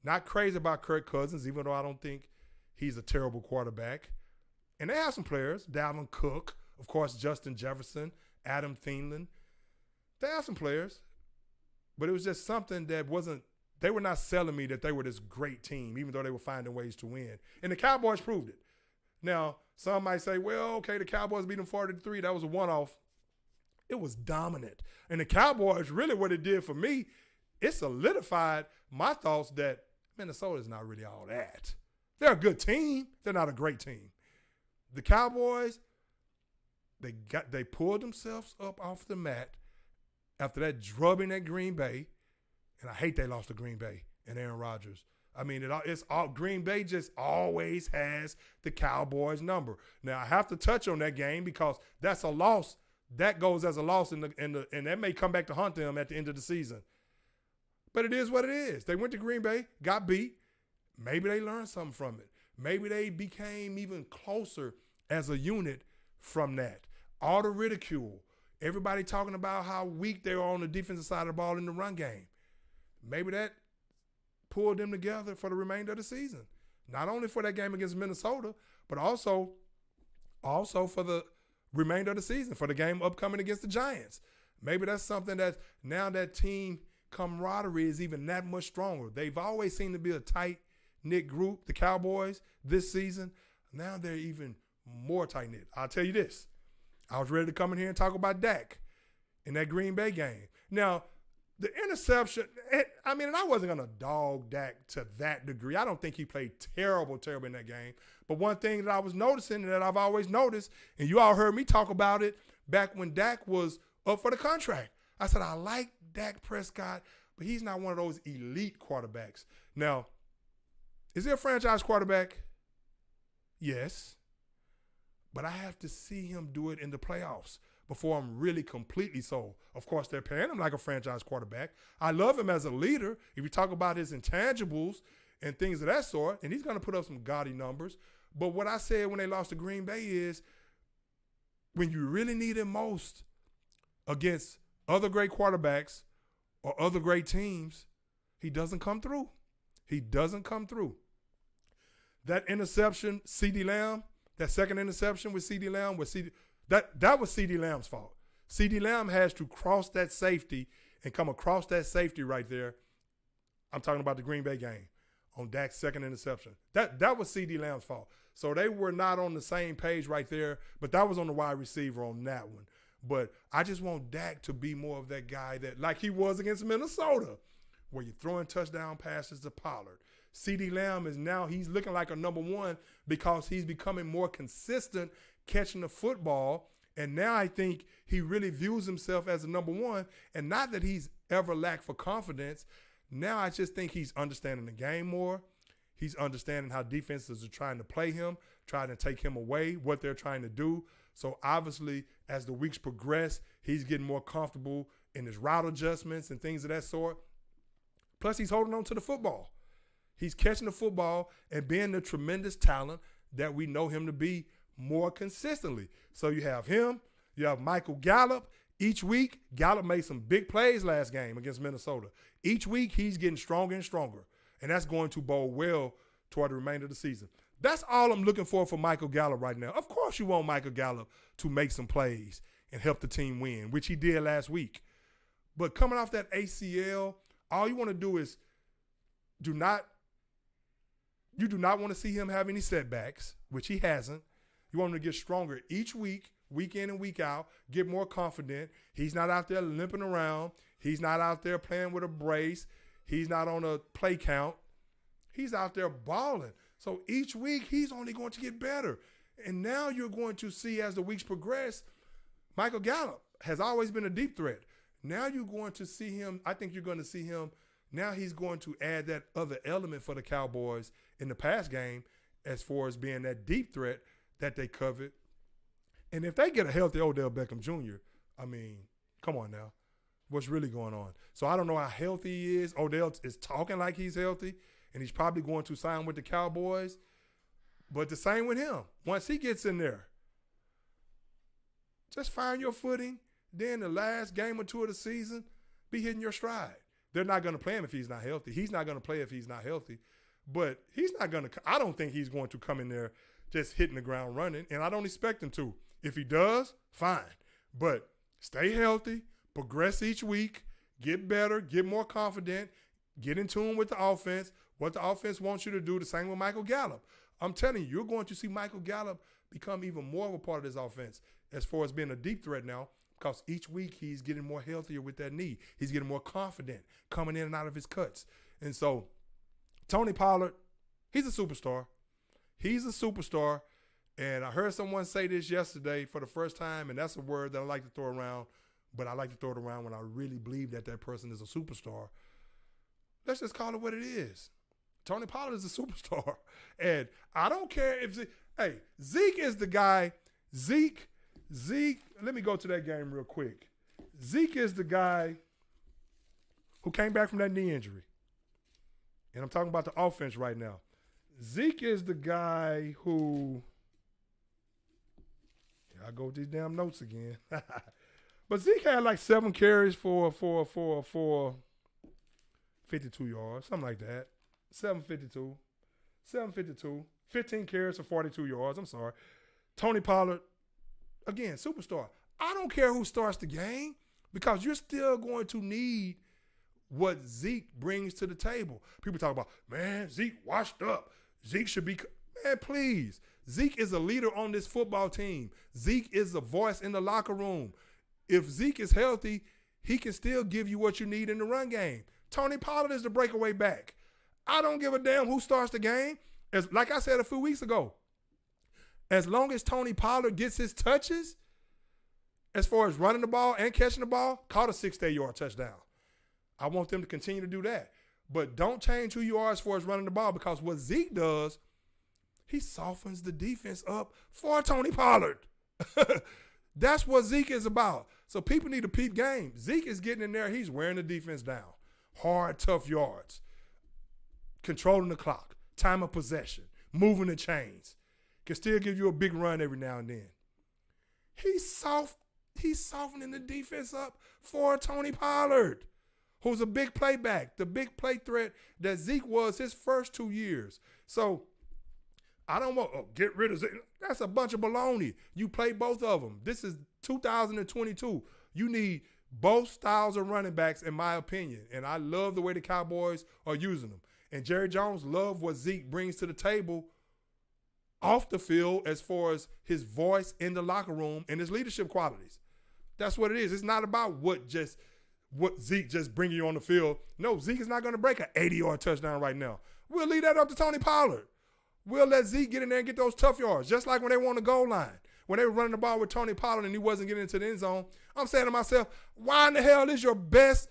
Not crazy about Kirk Cousins, even though I don't think he's a terrible quarterback. And they have some players, Dalvin Cook, of course, Justin Jefferson, Adam Thielen. They have some players. But it was just something that wasn't – they were not selling me that they were this great team, even though they were finding ways to win. And the Cowboys proved it. Now, some might say, well, okay, the Cowboys beat them 40-3. That was a one-off. It was dominant. And the Cowboys, really what it did for me, it solidified my thoughts that Minnesota is not really all that. They're a good team. They're not a great team. The Cowboys, they pulled themselves up off the mat after that drubbing at Green Bay. And I hate they lost to Green Bay and Aaron Rodgers. I mean, it's all Green Bay just always has the Cowboys number. Now I have to touch on that game because that's a loss. That goes as a loss and that may come back to haunt them at the end of the season. But it is what it is. They went to Green Bay, got beat. Maybe they learned something from it. Maybe they became even closer as a unit from that. All the ridicule, everybody talking about how weak they are on the defensive side of the ball in the run game. Maybe that pulled them together for the remainder of the season. Not only for that game against Minnesota, but also for the remainder of the season, for the game upcoming against the Giants. Maybe that's something that now that team camaraderie is even that much stronger. They've always seemed to be a tight-knit group, the Cowboys, this season. Now they're even more tight-knit. I'll tell you this. I was ready to come in here and talk about Dak in that Green Bay game. Now, the interception, and I wasn't going to dog Dak to that degree. I don't think he played terrible in that game. But one thing that I was noticing that I've always noticed, and you all heard me talk about it back when Dak was up for the contract. I said, I like Dak Prescott, but he's not one of those elite quarterbacks. Now, is he a franchise quarterback? Yes. But I have to see him do it in the playoffs before I'm really completely sold. Of course, they're paying him like a franchise quarterback. I love him as a leader. If you talk about his intangibles and things of that sort, and he's going to put up some gaudy numbers. But what I said when they lost to Green Bay is when you really need him most against other great quarterbacks or other great teams, he doesn't come through. He doesn't come through. That interception, CeeDee Lamb, that second interception with CeeDee Lamb, that was CeeDee Lamb's fault. CeeDee Lamb has to cross that safety and come across that safety right there. I'm talking about the Green Bay game on Dak's second interception. That was CeeDee Lamb's fault. So they were not on the same page right there, but that was on the wide receiver on that one. But I just want Dak to be more of that guy that, like he was against Minnesota, where you're throwing touchdown passes to Pollard. CeeDee Lamb is now, he's looking like a number one because he's becoming more consistent catching the football. And now I think he really views himself as a number one. And not that he's ever lacked for confidence. Now I just think he's understanding the game more. He's understanding how defenses are trying to play him, trying to take him away, what they're trying to do. So obviously, as the weeks progress, he's getting more comfortable in his route adjustments and things of that sort. Plus, he's holding on to the football. He's catching the football and being the tremendous talent that we know him to be more consistently. So you have him, you have Michael Gallup. Each week, Gallup made some big plays last game against Minnesota. Each week, he's getting stronger and stronger. And that's going to bode well toward the remainder of the season. That's all I'm looking for Michael Gallup right now. Of course you want Michael Gallup to make some plays and help the team win, which he did last week. But coming off that ACL, all you want to do is you do not want to see him have any setbacks, which he hasn't. You want him to get stronger each week, week in and week out, get more confident. He's not out there limping around. He's not out there playing with a brace. He's not on a play count. He's out there balling. So each week, he's only going to get better. And now you're going to see, as the weeks progress, Michael Gallup has always been a deep threat. Now you're going to see him. I think you're going to see him. Now he's going to add that other element for the Cowboys in the pass game as far as being that deep threat that they covet. And if they get a healthy Odell Beckham Jr., I mean, come on now. what's really going on. So I don't know how healthy he is. Odell is talking like he's healthy, and he's probably going to sign with the Cowboys. But the same with him. Once he gets in there, just find your footing. Then the last game or two of the season, be hitting your stride. They're not going to play him if he's not healthy. He's not going to play if he's not healthy. But he's not going to – I don't think he's going to come in there just hitting the ground running, and I don't expect him to. If he does, fine. But stay healthy, progress each week, get better, get more confident, get in tune with the offense, what the offense wants you to do, the same with Michael Gallup. I'm telling you, you're going to see Michael Gallup become even more of a part of this offense as far as being a deep threat now, because each week he's getting more healthier with that knee. He's getting more confident coming in and out of his cuts. And so Tony Pollard, he's a superstar. He's a superstar. And I heard someone say this yesterday for the first time, and that's a word that I like to throw around, but I like to throw it around when I really believe that that person is a superstar. Let's just call it what it is. Tony Pollard is a superstar. And I don't care if Zeke is the guy. Zeke, let me go to that game real quick. Zeke is the guy who came back from that knee injury. And I'm talking about the offense right now. Zeke is the guy who, here I go with these damn notes again. But Zeke had like 7 carries for 52 yards, something like that. 752, 15 carries for 42 yards. I'm sorry. Tony Pollard, again, superstar. I don't care who starts the game because you're still going to need what Zeke brings to the table. People talk about, man, Zeke washed up. Zeke should be, man, please. Zeke is a leader on this football team. Zeke is a voice in the locker room. If Zeke is healthy, he can still give you what you need in the run game. Tony Pollard is the breakaway back. I don't give a damn who starts the game. Like I said a few weeks ago, as long as Tony Pollard gets his touches, as far as running the ball and catching the ball, caught a 68-yard touchdown. I want them to continue to do that. But don't change who you are as far as running the ball, because what Zeke does, he softens the defense up for Tony Pollard. That's what Zeke is about. So people need to peep game. Zeke is getting in there. He's wearing the defense down. Hard, tough yards. Controlling the clock. Time of possession. Moving the chains. Can still give you a big run every now and then. He's softening the defense up for Tony Pollard, who's a big playback, the big play threat that Zeke was his first 2 years. So I don't want get rid of Zeke. That's a bunch of baloney. You play both of them. This is 2022. You need both styles of running backs, in my opinion. And I love the way the Cowboys are using them. And Jerry Jones loved what Zeke brings to the table off the field as far as his voice in the locker room and his leadership qualities. That's what it is. It's not about what Zeke just bringing you on the field. No, Zeke is not going to break an 80-yard touchdown right now. We'll leave that up to Tony Pollard. We'll let Zeke get in there and get those tough yards, just like when they were on the goal line. When they were running the ball with Tony Pollard and he wasn't getting into the end zone, I'm saying to myself, why in the hell is your best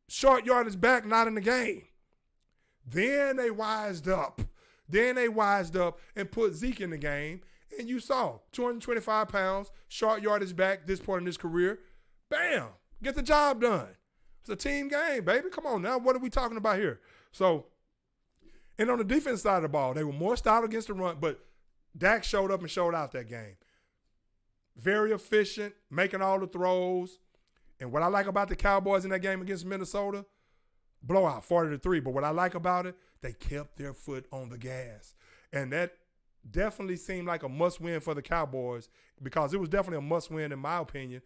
short yardage back not in the game? Then they wised up. And put Zeke in the game. And you saw 225 pounds, short yardage back this point in his career. Bam, get the job done. It's a team game, baby. Come on now. What are we talking about here? So, and on the defense side of the ball, they were more stout against the run, but Dak showed up and showed out that game. Very efficient, making all the throws. And what I like about the Cowboys in that game against Minnesota, blowout, 40-3. But what I like about it, they kept their foot on the gas. And that definitely seemed like a must-win for the Cowboys, because it was definitely a must-win in my opinion.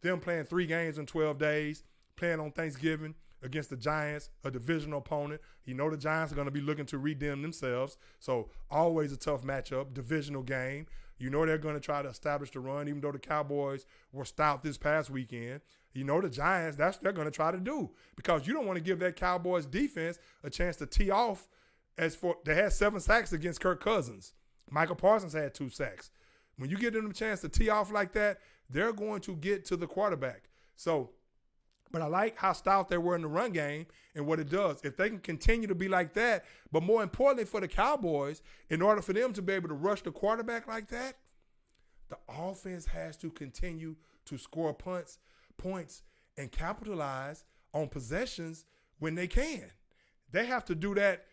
Them playing 3 games in 12 days, playing on Thanksgiving against the Giants, a divisional opponent. You know the Giants are going to be looking to redeem themselves. So always a tough matchup, divisional game. You know they're going to try to establish the run, even though the Cowboys were stout this past weekend. You know the Giants, that's what they're going to try to do, because you don't want to give that Cowboys defense a chance to tee off. They had 7 sacks against Kirk Cousins. Michael Parsons had 2 sacks. When you give them a chance to tee off like that, they're going to get to the quarterback. So, but I like how stout they were in the run game and what it does. If they can continue to be like that, but more importantly for the Cowboys, in order for them to be able to rush the quarterback like that, the offense has to continue to score points and capitalize on possessions when they can. They have to do that.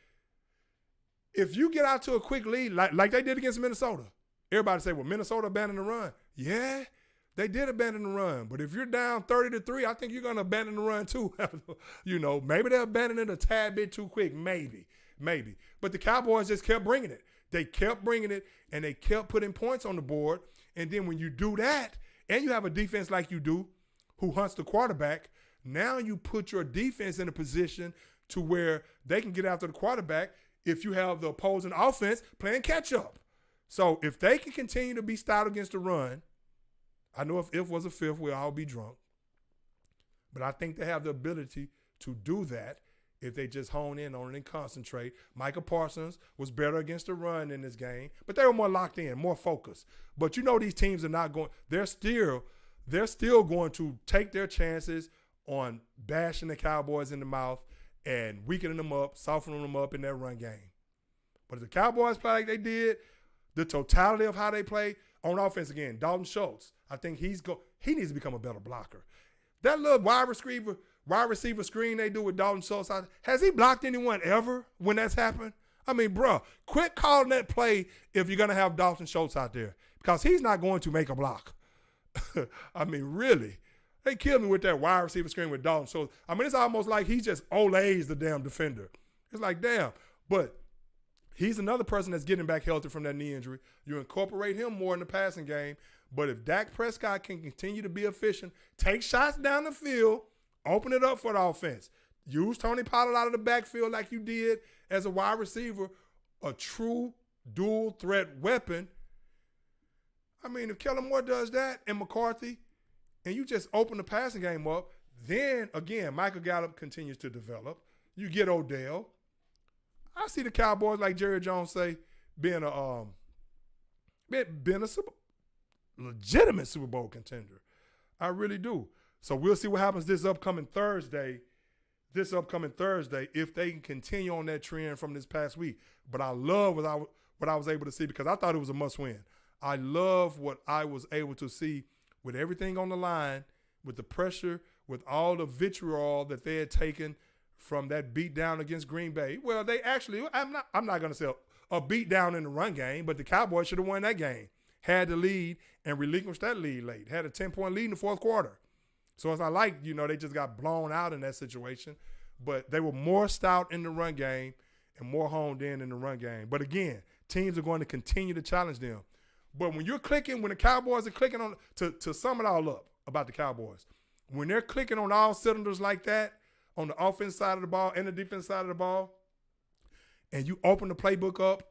If you get out to a quick lead, like they did against Minnesota, everybody say, well, Minnesota abandoned the run. Yeah, they did abandon the run. But if you're down 30-3, I think you're going to abandon the run too. Maybe they abandoned it a tad bit too quick. Maybe. But the Cowboys just kept bringing it. They kept bringing it, and they kept putting points on the board. And then when you do that, and you have a defense like you do who hunts the quarterback, now you put your defense in a position to where they can get after the quarterback if you have the opposing offense playing catch up. So if they can continue to be stout against the run, I know if was a fifth, we'll all be drunk. But I think they have the ability to do that if they just hone in on it and concentrate. Micah Parsons was better against the run in this game, but they were more locked in, more focused. But these teams are not going, they're still going to take their chances on bashing the Cowboys in the mouth and weakening them up, softening them up in their run game. But if the Cowboys play like they did, the totality of how they play on offense again, Dalton Schultz, I think he needs to become a better blocker. That little wide receiver screen they do with Dalton Schultz, has he blocked anyone ever when that's happened? I mean, bro, quit calling that play if you're going to have Dalton Schultz out there because he's not going to make a block. I mean, really. They killed me with that wide receiver screen with Dalton Schultz. I mean, it's almost like he just olays the damn defender. It's like, damn. But he's another person that's getting back healthy from that knee injury. You incorporate him more in the passing game. But if Dak Prescott can continue to be efficient, take shots down the field, open it up for the offense, use Tony Pollard out of the backfield like you did as a wide receiver, a true dual threat weapon. I mean, if Kellen Moore does that and McCarthy, and you just open the passing game up, then, again, Michael Gallup continues to develop. You get Odell. I see the Cowboys, like Jerry Jones say, being a legitimate Super Bowl contender. I really do. So we'll see what happens this upcoming Thursday if they can continue on that trend from this past week. But I love what I was able to see because I thought it was a must-win. I love what I was able to see with everything on the line, with the pressure, with all the vitriol that they had taken from that beat down against Green Bay. Well, they actually, I'm not going to say a beat down in the run game, but the Cowboys should have won that game. Had the lead and relinquished that lead late. Had a 10-point lead in the fourth quarter. So it's not like, they just got blown out in that situation. But they were more stout in the run game and more honed in the run game. But again, teams are going to continue to challenge them. But when the Cowboys are clicking on, to sum it all up about the Cowboys, when they're clicking on all cylinders like that, on the offense side of the ball and the defense side of the ball, and you open the playbook up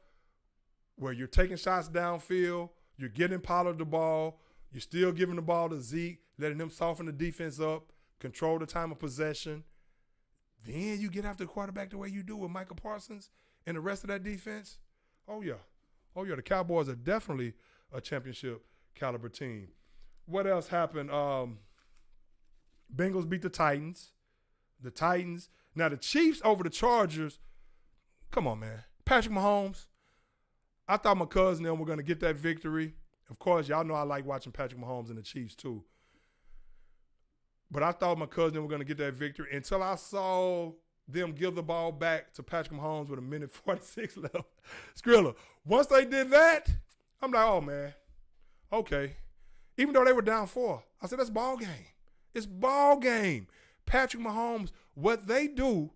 where you're taking shots downfield, you're getting Pollard the ball, you're still giving the ball to Zeke, letting them soften the defense up, control the time of possession, then you get after the quarterback the way you do with Micah Parsons and the rest of that defense. Oh, yeah. The Cowboys are definitely a championship caliber team. What else happened? Bengals beat the Titans. Now, the Chiefs over the Chargers. Come on, man. Patrick Mahomes. I thought my cousin and them were going to get that victory. Of course, y'all know I like watching Patrick Mahomes and the Chiefs too. But I thought my cousin and them were going to get that victory until I saw them give the ball back to Patrick Mahomes with 1:46 left. Skrilla, once they did that, I'm like, oh, man, okay. Even though they were down 4, I said, that's ball game. It's ball game. Patrick Mahomes, what they do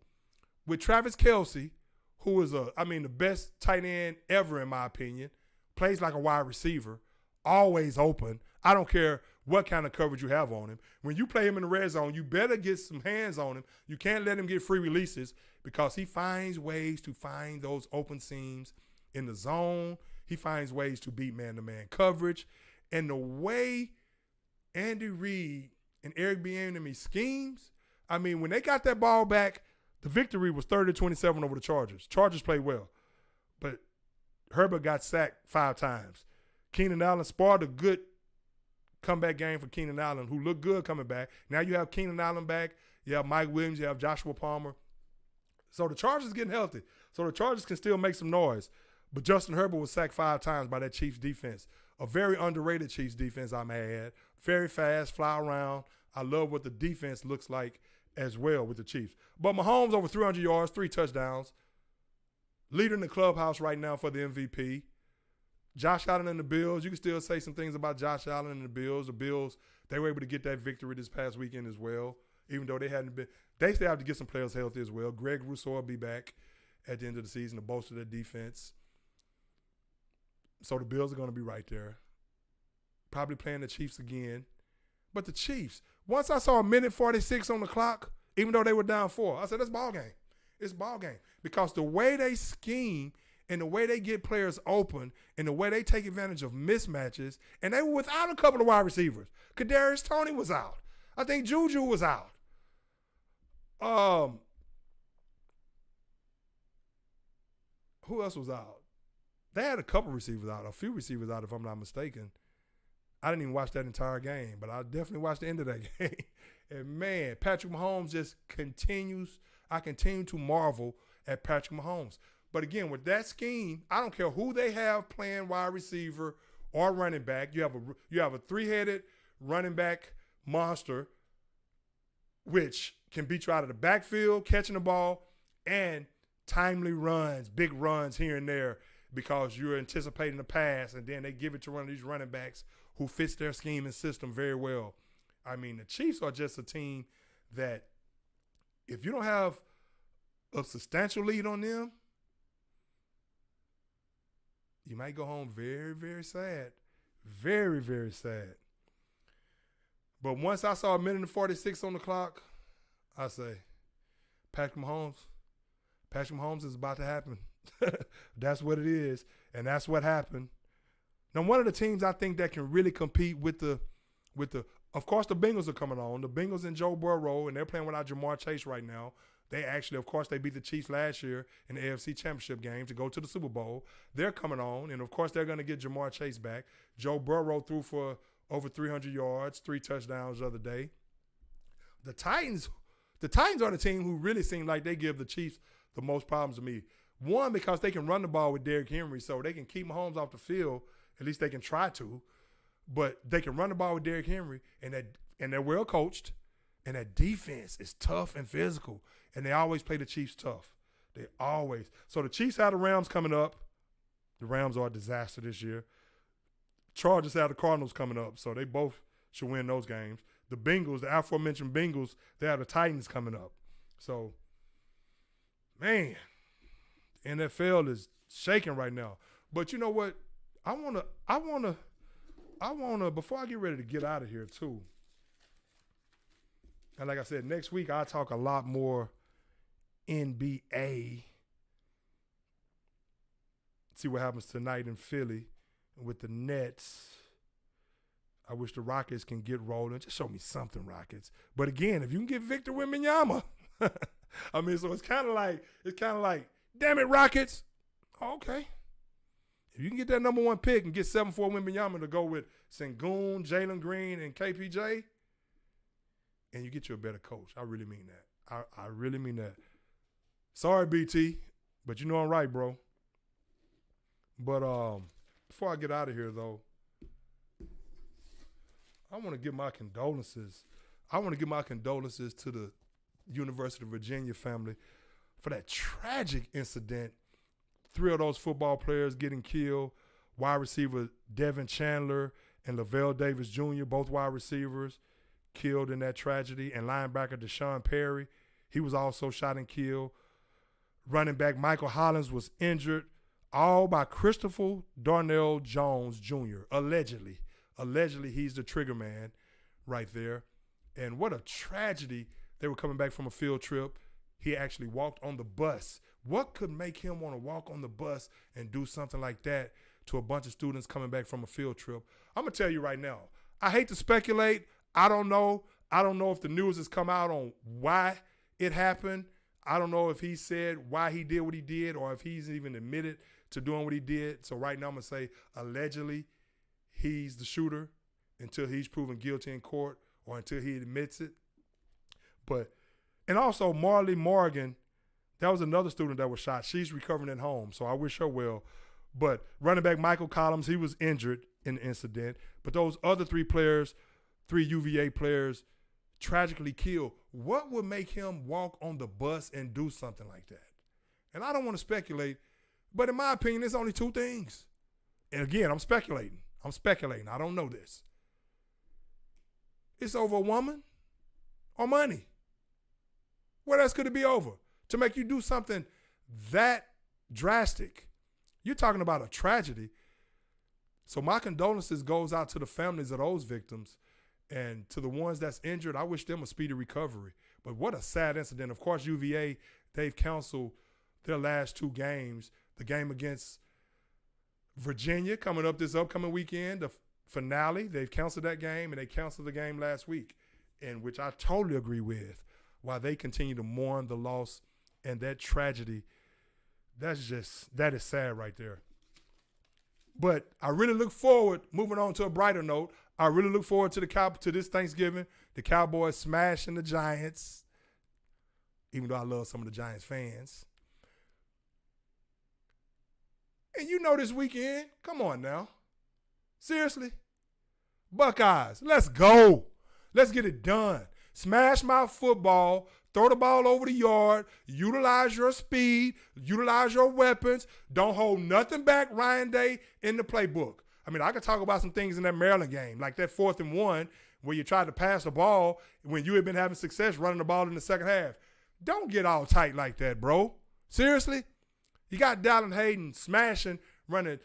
with Travis Kelce, who is the best tight end ever in my opinion, plays like a wide receiver, always open. I don't care what kind of coverage you have on him. When you play him in the red zone, you better get some hands on him. You can't let him get free releases because he finds ways to find those open seams in the zone. He finds ways to beat man-to-man coverage. And the way Andy Reid and Eric Bieniemy schemes, when they got that ball back, the victory was 30-27 over the Chargers. Chargers played well. But Herbert got sacked 5 times. Keenan Allen spoiled a good comeback game for Keenan Allen, who looked good coming back. Now you have Keenan Allen back. You have Mike Williams. You have Joshua Palmer. So the Chargers are getting healthy. So the Chargers can still make some noise. But Justin Herbert was sacked 5 times by that Chiefs defense. A very underrated Chiefs defense, I may add. Very fast, fly around. I love what the defense looks like as well with the Chiefs. But Mahomes over 300 yards, 3 touchdowns. Leader in the clubhouse right now for the MVP. Josh Allen and the Bills. You can still say some things about Josh Allen and the Bills. The Bills, they were able to get that victory this past weekend as well, even though they hadn't been. They still have to get some players healthy as well. Greg Rousseau will be back at the end of the season to bolster their defense. So the Bills are going to be right there. Probably playing the Chiefs again. But the Chiefs, once I saw a minute 46 on the clock, even though they were down 4, I said, that's ball game. It's ball game. Because the way they scheme and the way they get players open and the way they take advantage of mismatches, and they were without a couple of wide receivers. Kadarius Toney was out. I think Juju was out. Who else was out? They had a couple receivers out, a few receivers out if I'm not mistaken. I didn't even watch that entire game, but I definitely watched the end of that game. And, man, Patrick Mahomes just continues. I continue to marvel at Patrick Mahomes. But, again, with that scheme, I don't care who they have playing wide receiver or running back. You have a three-headed running back monster, which can beat you out of the backfield, catching the ball, and timely runs, big runs here and there because you're anticipating the pass, and then they give it to one of these running backs who fits their scheme and system very well. I mean, the Chiefs are just a team that if you don't have a substantial lead on them, you might go home very, very sad. Very, very sad. But once I saw a minute and 46 on the clock, I say, Patrick Mahomes is about to happen. That's what it is, and that's what happened. Now, one of the teams I think that can really compete with the, of course, the Bengals are coming on. The Bengals and Joe Burrow, and they're playing without Jamar Chase right now. They actually, of course, they beat the Chiefs last year in the AFC Championship game to go to the Super Bowl. They're coming on, and, of course, they're going to get Jamar Chase back. Joe Burrow threw for over 300 yards, 3 touchdowns the other day. The Titans are the team who really seem like they give the Chiefs the most problems to me. One, because they can run the ball with Derrick Henry, so they can keep Mahomes off the field. At least they can try to. But they can run the ball with Derrick Henry, and they're well coached, and that defense is tough and physical, and they always play the Chiefs tough. They always. So the Chiefs have the Rams coming up. The Rams are a disaster this year. Chargers have the Cardinals coming up, so they both should win those games. The Bengals, the aforementioned Bengals, they have the Titans coming up. So, man, NFL is shaking right now. But you know what? I wanna, before I get ready to get out of here too, and like I said, next week I'll talk a lot more NBA. See what happens tonight in Philly with the Nets. I wish the Rockets can get rolling. Just show me something, Rockets. But again, if you can get Victor Wembanyama, I mean, so it's kind of like, damn it, Rockets. Okay. If you can get that number 1 pick and get 7-4 Wembanyama to go with Sengun, Jalen Green, and KPJ, and you get you a better coach. I really mean that. I really mean that. Sorry, BT, but you know I'm right, bro. But before I get out of here, though, I want to give my condolences. I want to give my condolences to the University of Virginia family for that tragic incident. 3 of those football players getting killed. Wide receiver Devin Chandler and Lavelle Davis Jr., both wide receivers, killed in that tragedy. And linebacker Deshaun Perry, he was also shot and killed. Running back Michael Hollins was injured, all by Christopher Darnell Jones Jr., allegedly. Allegedly, he's the trigger man right there. And what a tragedy. They were coming back from a field trip. He actually walked on the bus. What could make him want to walk on the bus and do something like that to a bunch of students coming back from a field trip? I'm going to tell you right now, I hate to speculate. I don't know. I don't know if the news has come out on why it happened. I don't know if he said why he did what he did or if he's even admitted to doing what he did. So right now I'm going to say allegedly he's the shooter until he's proven guilty in court or until he admits it. And also Marley Morgan, that was another student that was shot. She's recovering at home, so I wish her well. But running back Michael Collins, he was injured in the incident. But those other 3 players, 3 UVA players, tragically killed, what would make him walk on the bus and do something like that? And I don't want to speculate, but in my opinion, there's only two things. And again, I'm speculating. I don't know this. It's over a woman or money. What else could it be over? To make you do something that drastic. You're talking about a tragedy. So my condolences goes out to the families of those victims, and to the ones that's injured, I wish them a speedy recovery. But what a sad incident. Of course, UVA, they've canceled their last two games. The game against Virginia coming up this upcoming weekend, the finale, they've canceled that game, and they canceled the game last week, in which I totally agree with, while they continue to mourn the loss and that tragedy. That is sad right there. But I really look forward, moving on to a brighter note, I really look forward to this Thanksgiving, the Cowboys smashing the Giants, even though I love some of the Giants fans. And you know this weekend, come on now. Seriously? Buckeyes, let's go. Let's get it done. Smash mouth football, throw the ball over the yard, utilize your speed, utilize your weapons. Don't hold nothing back, Ryan Day, in the playbook. I mean, I could talk about some things in that Maryland game, like that 4th and 1 where you tried to pass the ball when you had been having success running the ball in the second half. Don't get all tight like that, bro. Seriously? You got Dallin Hayden smashing, running,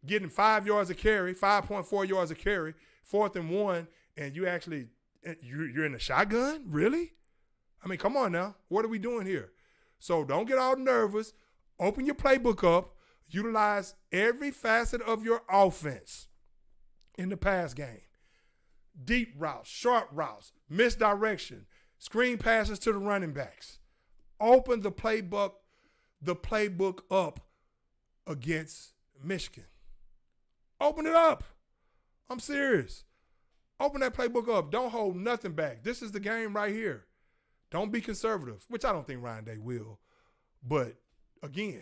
getting 5 yards a carry, 5.4 yards a carry, 4th and 1, and you're in the shotgun? Really? I mean, come on now. What are we doing here? So don't get all nervous. Open your playbook up. Utilize every facet of your offense in the pass game. Deep routes, short routes, misdirection, screen passes to the running backs. Open the playbook up against Michigan. Open it up. I'm serious. Open that playbook up. Don't hold nothing back. This is the game right here. Don't be conservative, which I don't think Ryan Day will. But, again,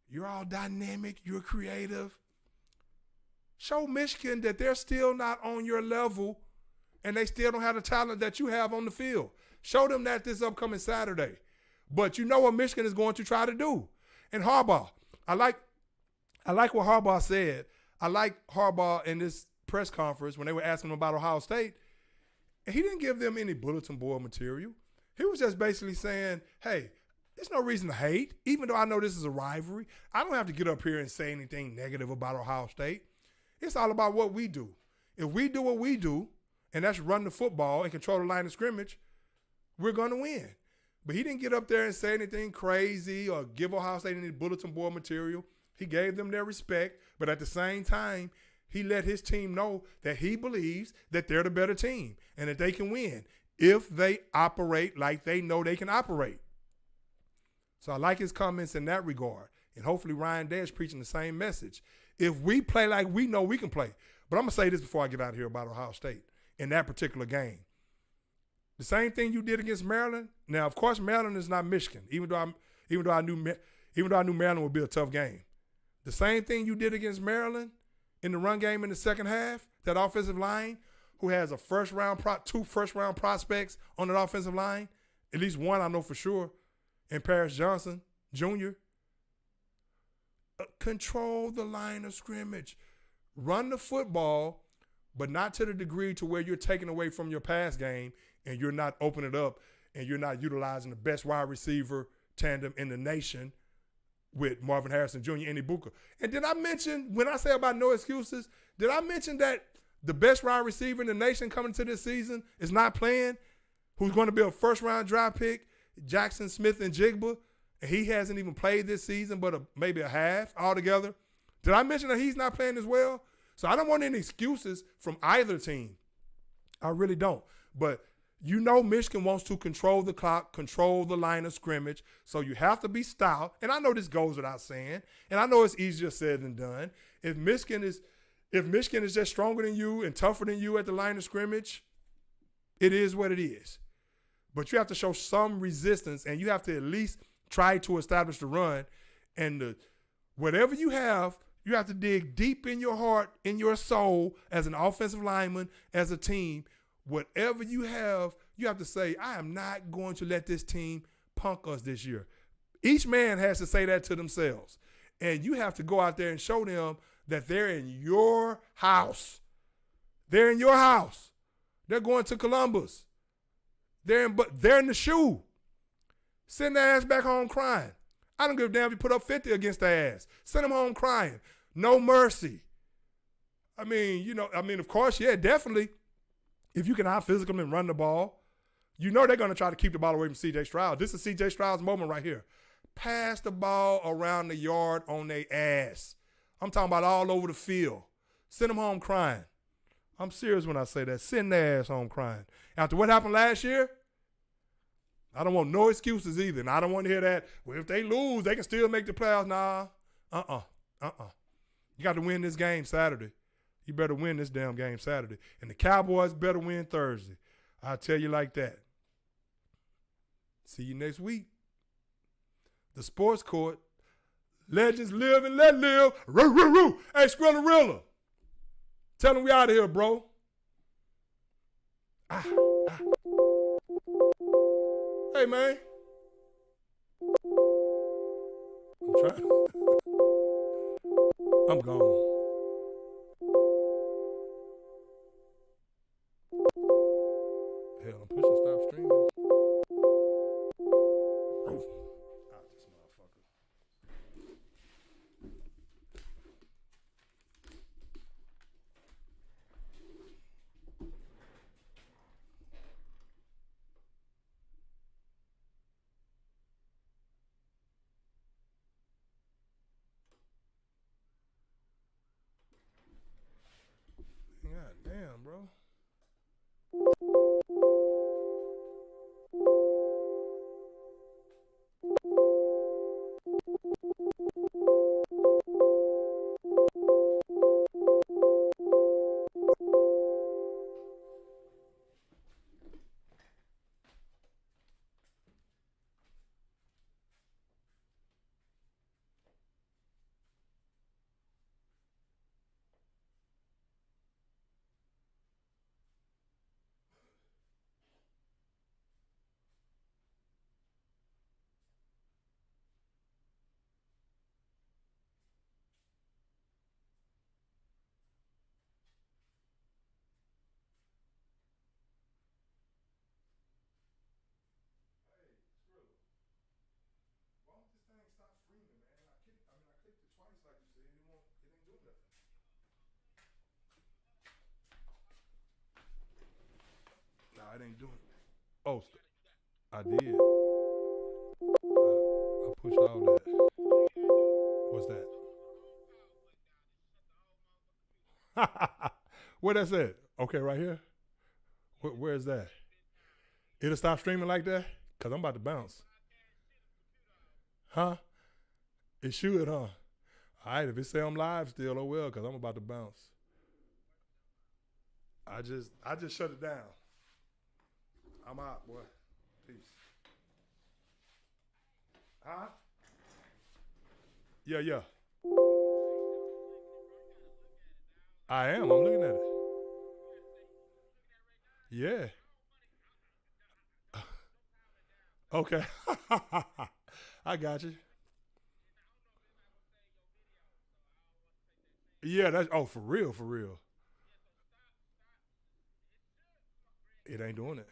you're all dynamic. You're creative. Show Michigan that they're still not on your level and they still don't have the talent that you have on the field. Show them that this upcoming Saturday. But you know what Michigan is going to try to do. And Harbaugh, I like what Harbaugh said. I like Harbaugh in this press conference when they were asking him about Ohio State. And he didn't give them any bulletin board material. He was just basically saying, hey, there's no reason to hate, even though I know this is a rivalry. I don't have to get up here and say anything negative about Ohio State. It's all about what we do. If we do what we do, and that's run the football and control the line of scrimmage, we're going to win. But he didn't get up there and say anything crazy or give Ohio State any bulletin board material. He gave them their respect, but at the same time, he let his team know that he believes that they're the better team and that they can win if they operate like they know they can operate. So I like his comments in that regard. And hopefully Ryan Day is preaching the same message. If we play like we know we can play. But I'm going to say this before I get out of here about Ohio State in that particular game. The same thing you did against Maryland. Now, of course, Maryland is not Michigan, even though I knew Maryland would be a tough game. The same thing you did against Maryland in the run game in the second half, that offensive line who has two first-round prospects on that offensive line, at least one I know for sure, and Paris Johnson Jr., control the line of scrimmage. Run the football, but not to the degree to where you're taking away from your pass game and you're not opening it up and you're not utilizing the best wide receiver tandem in the nation with Marvin Harrison Jr. and Ibuka. And did I mention, when I say about no excuses, did I mention that the best wide receiver in the nation coming to this season is not playing, who's going to be a first-round draft pick, Jackson Smith and Jigba, and he hasn't even played this season but maybe a half altogether? Did I mention that he's not playing as well? So I don't want any excuses from either team. I really don't. But you know Michigan wants to control the clock, control the line of scrimmage, so you have to be stout. And I know this goes without saying, and I know it's easier said than done. If Michigan is just stronger than you and tougher than you at the line of scrimmage, it is what it is. But you have to show some resistance, and you have to at least try to establish the run. And whatever you have to dig deep in your heart, in your soul, as an offensive lineman, as a team. whatever you have to say, I am not going to let this team punk us this year. Each man has to say that to themselves. And you have to go out there and show them that they're in your house. They're in your house. They're going to Columbus. They're in the shoe. Send their ass back home crying. I don't give a damn if you put up 50 against their ass. Send them home crying. No mercy. I mean, of course, yeah, definitely. If you can out-physical them and run the ball, you know they're going to try to keep the ball away from C.J. Stroud. This is C.J. Stroud's moment right here. Pass the ball around the yard on their ass. I'm talking about all over the field. Send them home crying. I'm serious when I say that. Send their ass home crying. After what happened last year, I don't want no excuses either. And I don't want to hear that, well, if they lose, they can still make the playoffs. Nah. You got to win this game Saturday. You better win this damn game Saturday. And the Cowboys better win Thursday. I'll tell you like that. See you next week. The Sports Court. Legends live and let live. Roo, roo, roo. Hey, Skrilla. Tell them we out of here, bro. Hey, man. I'm trying. I'm gone. Hell, I'm pushing stop streaming. Out this motherfucker. God damn, bro. Why don't this thing stop streaming, man? I clicked it twice like you said. It ain't doing nothing. Nah, it ain't doing it. Oh, I did. I pushed all that. What's that? Where that's at? Okay, right here. Where's that? It'll stop streaming like that? Because I'm about to bounce. Huh? It should, huh? All right, if it say I'm live still, oh well, because I'm about to bounce. I just shut it down. I'm out, boy. Peace. Huh? Yeah. I am. I'm looking at it. Yeah. Okay. I got you. Yeah, that's for real, for real. It ain't doing it.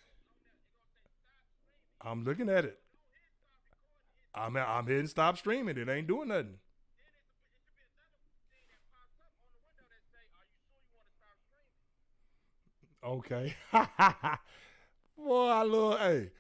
I'm looking at it. I'm hitting stop streaming. It ain't doing nothing. Okay. Boy, I love. Hey,